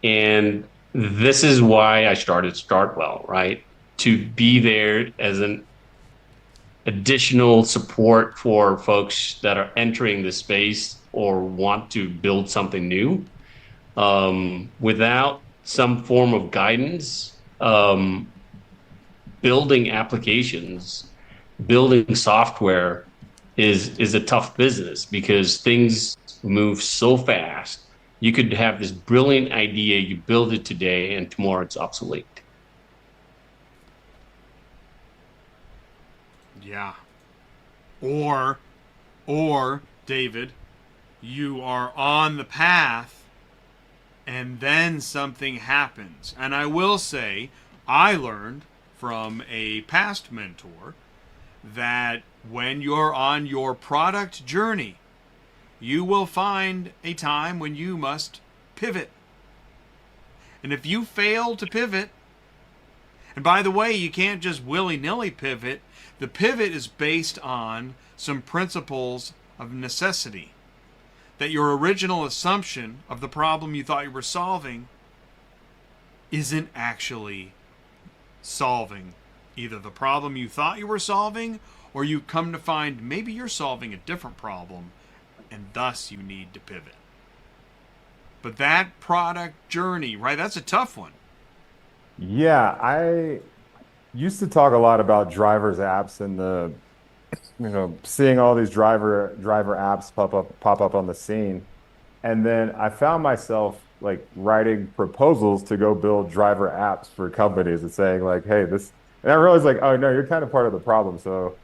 E: And this is why I started Startwell, right? To be there as an additional support for folks that are entering the space or want to build something new. Without some form of guidance, building applications, building software is a tough business because things move so fast. You could have this brilliant idea, you build it today, and tomorrow it's obsolete.
A: Yeah. Or David, you are on the path and then something happens. And I will say, I learned from a past mentor that when you're on your product journey, you will find a time when you must pivot. And if you fail to pivot, and by the way, you can't just willy-nilly pivot. The pivot is based on some principles of necessity. That your original assumption of the problem you thought you were solving isn't actually solving either the problem you thought you were solving, or you come to find maybe you're solving a different problem, and thus you need to pivot. But that product journey, right, that's a tough one.
D: Yeah, I used to talk a lot about drivers apps and seeing all these driver apps pop up on the scene. And then I found myself like writing proposals to go build driver apps for companies and saying like, hey, this, and I realized like, oh no, you're kind of part of the problem. So,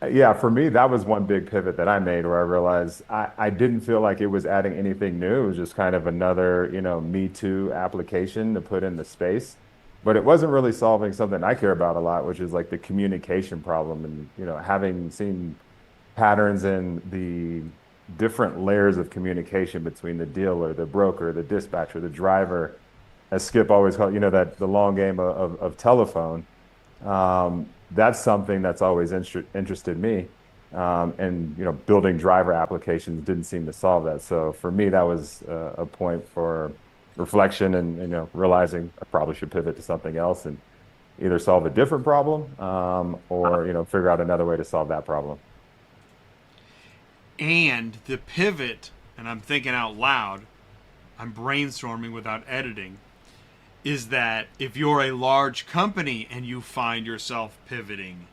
D: yeah, for me, that was one big pivot that I made where I realized I didn't feel like it was adding anything new. It was just kind of another, Me Too application to put in the space. But it wasn't really solving something I care about a lot, which is like the communication problem. And, having seen patterns in the different layers of communication between the dealer, the broker, the dispatcher, the driver, as Skip always called, that the long game of telephone. That's something that's always interested me. And, building driver applications didn't seem to solve that. So for me, that was a point for reflection and, realizing I probably should pivot to something else and either solve a different problem or, figure out another way to solve that problem.
A: And the pivot, and I'm thinking out loud, I'm brainstorming without editing, is that if you're a large company and you find yourself pivoting,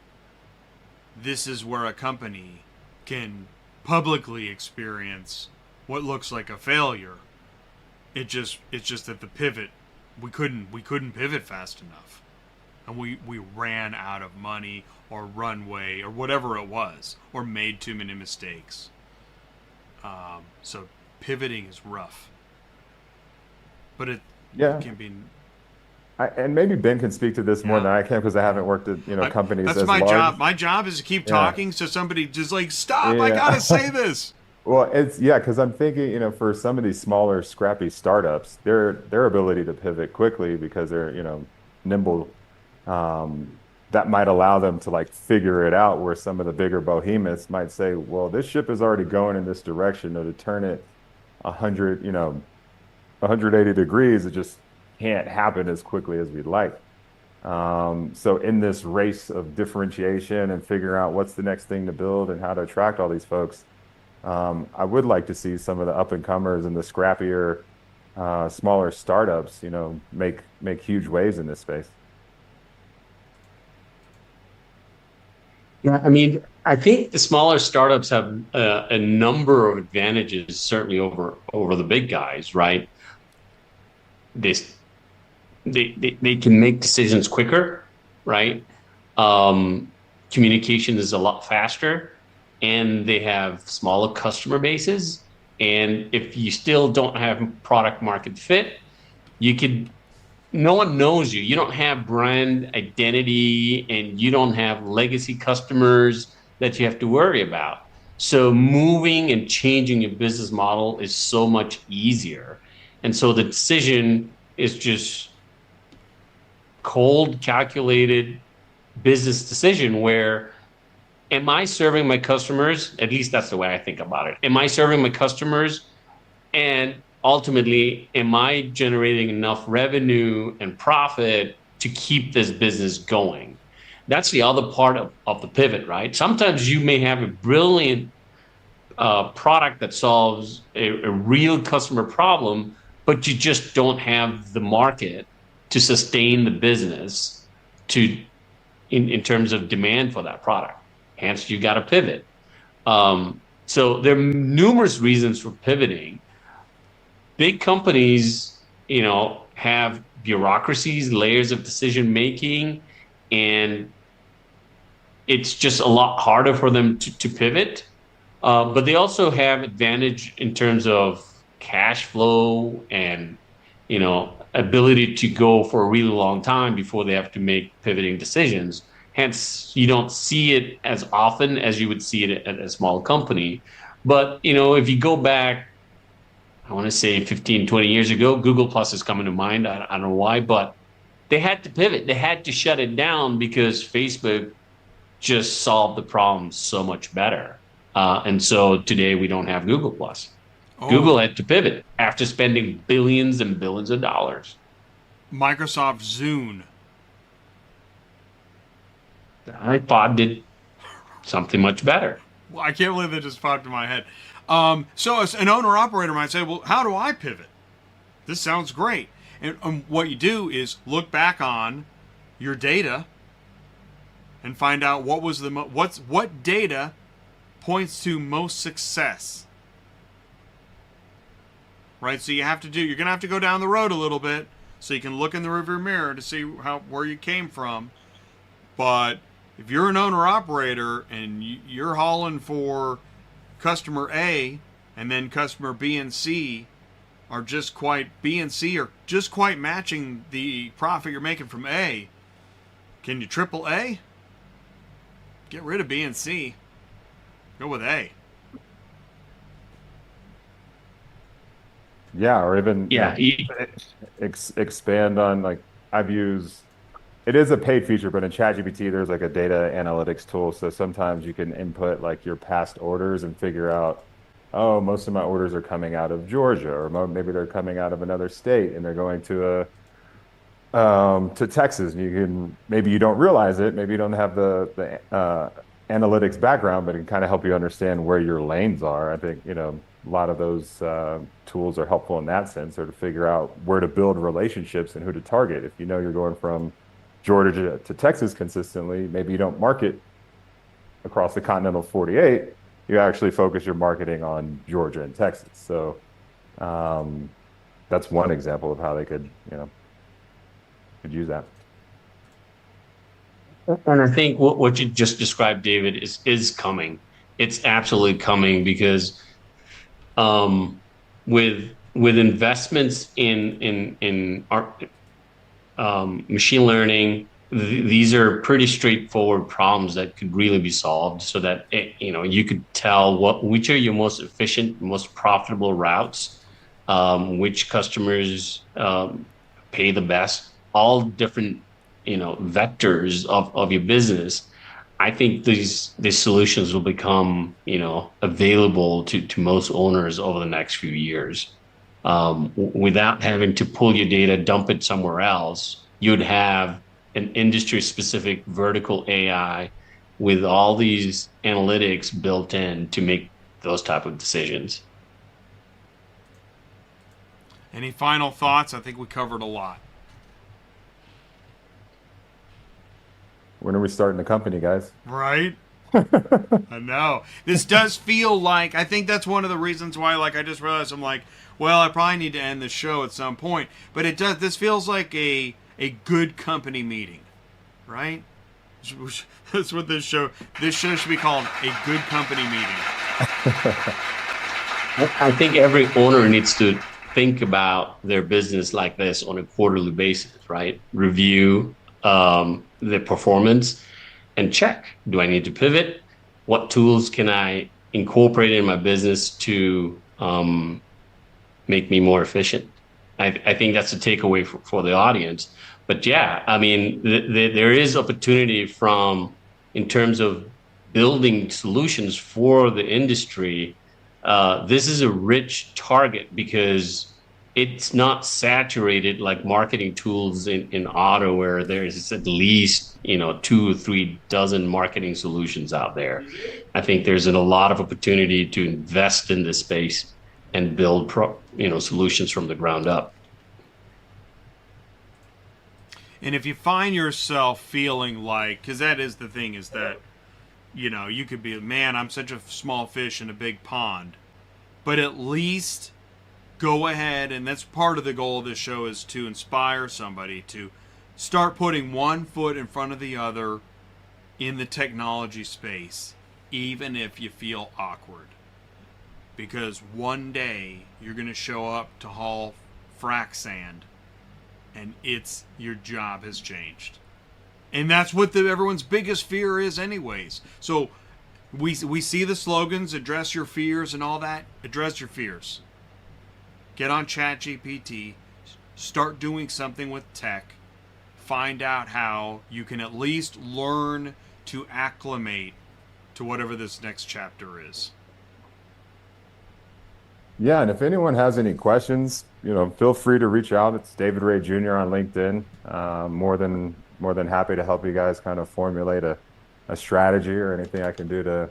A: this is where a company can publicly experience what looks like a failure. It's just that the pivot, we couldn't pivot fast enough. And we ran out of money or runway or whatever it was, or made too many mistakes. So pivoting is rough. But it can be
D: And maybe Ben can speak to this more
A: Yeah.
D: than I can because I haven't worked at, companies
A: That's
D: as
A: my
D: large.
A: job. My job is to keep
D: Yeah.
A: talking so somebody just like, stop, I gotta
D: Yeah.
A: say this.
D: Well, yeah, because I'm thinking, for some of these smaller, scrappy startups, their ability to pivot quickly because they're, nimble, that might allow them to like figure it out where some of the bigger behemoths might say, well, this ship is already going in this direction, or to turn it 100, 180 degrees, it just can't happen as quickly as we'd like. So in this race of differentiation and figuring out what's the next thing to build and how to attract all these folks, I would like to see some of the up and comers and the scrappier, smaller startups, make huge waves in this space.
E: Yeah, I mean, I think the smaller startups have a number of advantages, certainly over the big guys, right? They they can make decisions quicker, right? Um, Communication is a lot faster, and they have smaller customer bases. And if you still don't have product market fit, you could no one knows you. You don't have brand identity and you don't have legacy customers that you have to worry about. So moving and changing your business model is so much easier. And so the decision is just cold, calculated business decision where am I serving my customers? At least that's the way I think about it. Am I serving my customers? And ultimately, am I generating enough revenue and profit to keep this business going? That's the other part of the pivot, right? Sometimes you may have a brilliant product that solves a real customer problem, but you just don't have the market to sustain the business in terms of demand for that product. Hence, you got to pivot. So there are numerous reasons for pivoting. Big companies, have bureaucracies, layers of decision making, and it's just a lot harder for them to pivot. But they also have advantage in terms of cash flow and, ability to go for a really long time before they have to make pivoting decisions. Hence, you don't see it as often as you would see it at a small company. But, if you go back, I want to say 15, 20 years ago, Google Plus is coming to mind. I don't know why, but they had to pivot. They had to shut it down because Facebook just solved the problem so much better. And so today we don't have Google Plus.
A: Oh,
E: Google had to pivot after spending billions and billions of dollars.
A: Microsoft Zune.
E: iPod did something much better.
A: Well, I can't believe that just popped in my head. So as an owner operator might say, well, how do I pivot? This sounds great. And what you do is look back on your data and find out what was what data points to most success. Right? So you're going to have to go down the road a little bit so you can look in the rearview mirror to see where you came from. But if you're an owner operator and you're hauling for customer A and then customer B and C are just quite matching the profit you're making from A, can you triple A? Get rid of B and C. Go with A.
D: Yeah, or even expand on like it is a paid feature, but in ChatGPT there's like a data analytics tool. So sometimes you can input like your past orders and figure out, oh, most of my orders are coming out of Georgia, or maybe they're coming out of another state and they're going to Texas. And maybe you don't realize it, maybe you don't have the analytics background, but it can kind of help you understand where your lanes are. I think, a lot of those tools are helpful in that sense, or to figure out where to build relationships and who to target. If you're going from Georgia to Texas consistently, maybe you don't market across the continental 48. You actually focus your marketing on Georgia and Texas. So that's one example of how they could use that.
E: And I think what you just described, David, is coming. It's absolutely coming because with investments in machine learning. These are pretty straightforward problems that could really be solved, so that you could tell which are your most efficient, most profitable routes, which customers pay the best, all different vectors of your business. I think these solutions will become available to most owners over the next few years, without having to pull your data, dump it somewhere else. You'd have an industry specific vertical AI with all these analytics built in to make those type of decisions.
A: Any final thoughts? I think we covered a lot.
D: When are we starting the company, guys?
A: Right? I know. This does feel like, I think that's one of the reasons why, like, I just realized I'm like, well, I probably need to end the show at some point. But this feels like a good company meeting, right? That's what this show should be called, a good company meeting.
E: I think every owner needs to think about their business like this on a quarterly basis, right? Review the performance and check. Do I need to pivot? What tools can I incorporate in my business to make me more efficient? I think that's a takeaway for the audience. But yeah, I mean, there is opportunity in terms of building solutions for the industry. This is a rich target because it's not saturated like marketing tools in auto, where there's at least 2 or 3 dozen marketing solutions out there. I think there's a lot of opportunity to invest in this space and build solutions from the ground up.
A: And if you find yourself feeling like, because that is the thing, is that you could be, man, I'm such a small fish in a big pond, but at least go ahead, and that's part of the goal of this show, is to inspire somebody to start putting one foot in front of the other in the technology space, even if you feel awkward. Because one day you're going to show up to haul frac sand, and your job has changed. And that's what everyone's biggest fear is anyways. So we see the slogans, address your fears and all that. Address your fears. Get on ChatGPT, start doing something with tech, find out how you can at least learn to acclimate to whatever this next chapter is.
D: Yeah, and if anyone has any questions, feel free to reach out. It's David Ray Jr. on LinkedIn. More than happy to help you guys kind of formulate a strategy or anything I can do to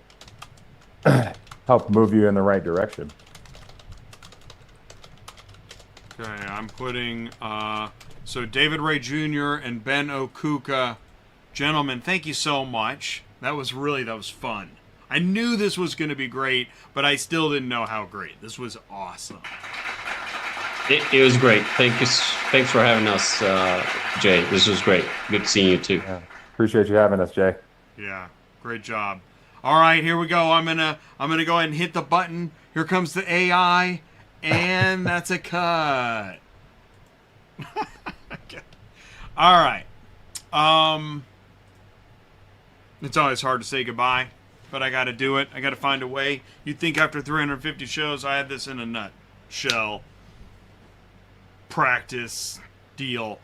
D: help move you in the right direction.
A: Okay, I'm putting, so David Ray Jr. and Ben Okuka. Gentlemen, thank you so much. That was fun. I knew this was going to be great, but I still didn't know how great. This was awesome.
E: It was great. Thanks for having us, Jay. This was great. Good seeing you too.
D: Yeah. Appreciate you having us, Jay.
A: Yeah, great job. All right, here we go. I'm gonna go ahead and hit the button. Here comes the AI, and that's a cut. Okay. All right. It's always hard to say goodbye, but I got to do it. I got to find a way. You'd think after 350 shows, I had this in a nutshell. Practice deal.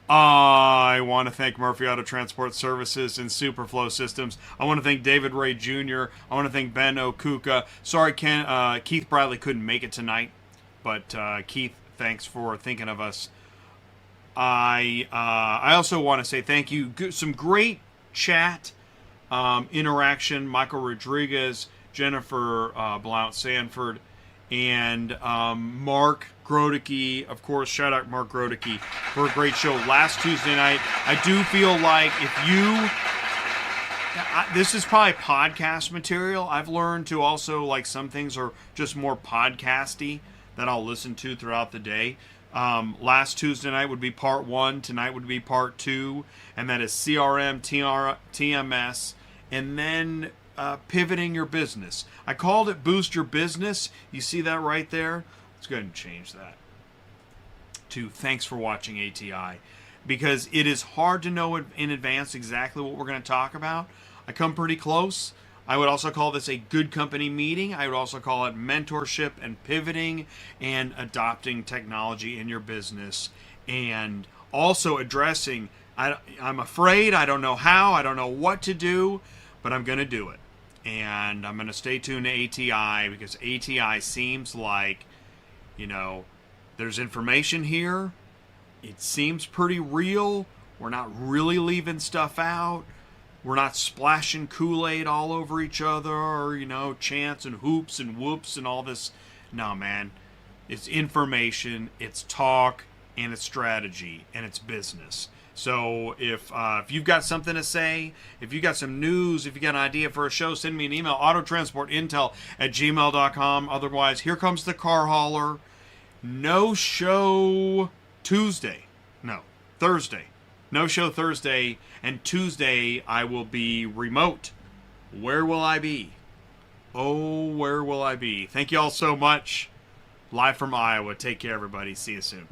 A: I want to thank Murphy Auto Transport Services and Superflow Systems. I want to thank David Ray Jr. I want to thank Ben Okuka. Sorry, Keith Bradley couldn't make it tonight, but Keith, thanks for thinking of us. I also want to say thank you. Some great chat interaction. Michael Rodriguez, Jennifer Blount Sanford, and Mark Grodicke. Of course, shout out Mark Grodicke for a great show last Tuesday night. I do feel like this is probably podcast material. I've learned to also, like, some things are just more podcasty that I'll listen to throughout the day. Last Tuesday night would be part 1. Tonight would be part 2. And that is CRM, TMS, and then pivoting your business. I called it Boost Your Business. You see that right there? Let's go ahead and change that to thanks for watching ATI. because it is hard to know in advance exactly what we're going to talk about. I come pretty close. I would also call this a good company meeting. I would also call it mentorship and pivoting and adopting technology in your business, and also addressing, I'm afraid, I don't know how, I don't know what to do, but I'm going to do it. And I'm going to stay tuned to ATI, because ATI seems like, there's information here. It seems pretty real. We're not really leaving stuff out. We're not splashing Kool-Aid all over each other, or, chants and hoops and whoops and all this. No, man. It's information, it's talk, and it's strategy, and it's business. So if you've got something to say, if you got some news, if you got an idea for a show, send me an email, autotransportintel@gmail.com. Otherwise, here comes the car hauler. No show Thursday. No show Thursday, and Tuesday I will be remote. Where will I be? Oh, where will I be? Thank you all so much. Live from Iowa. Take care, everybody. See you soon.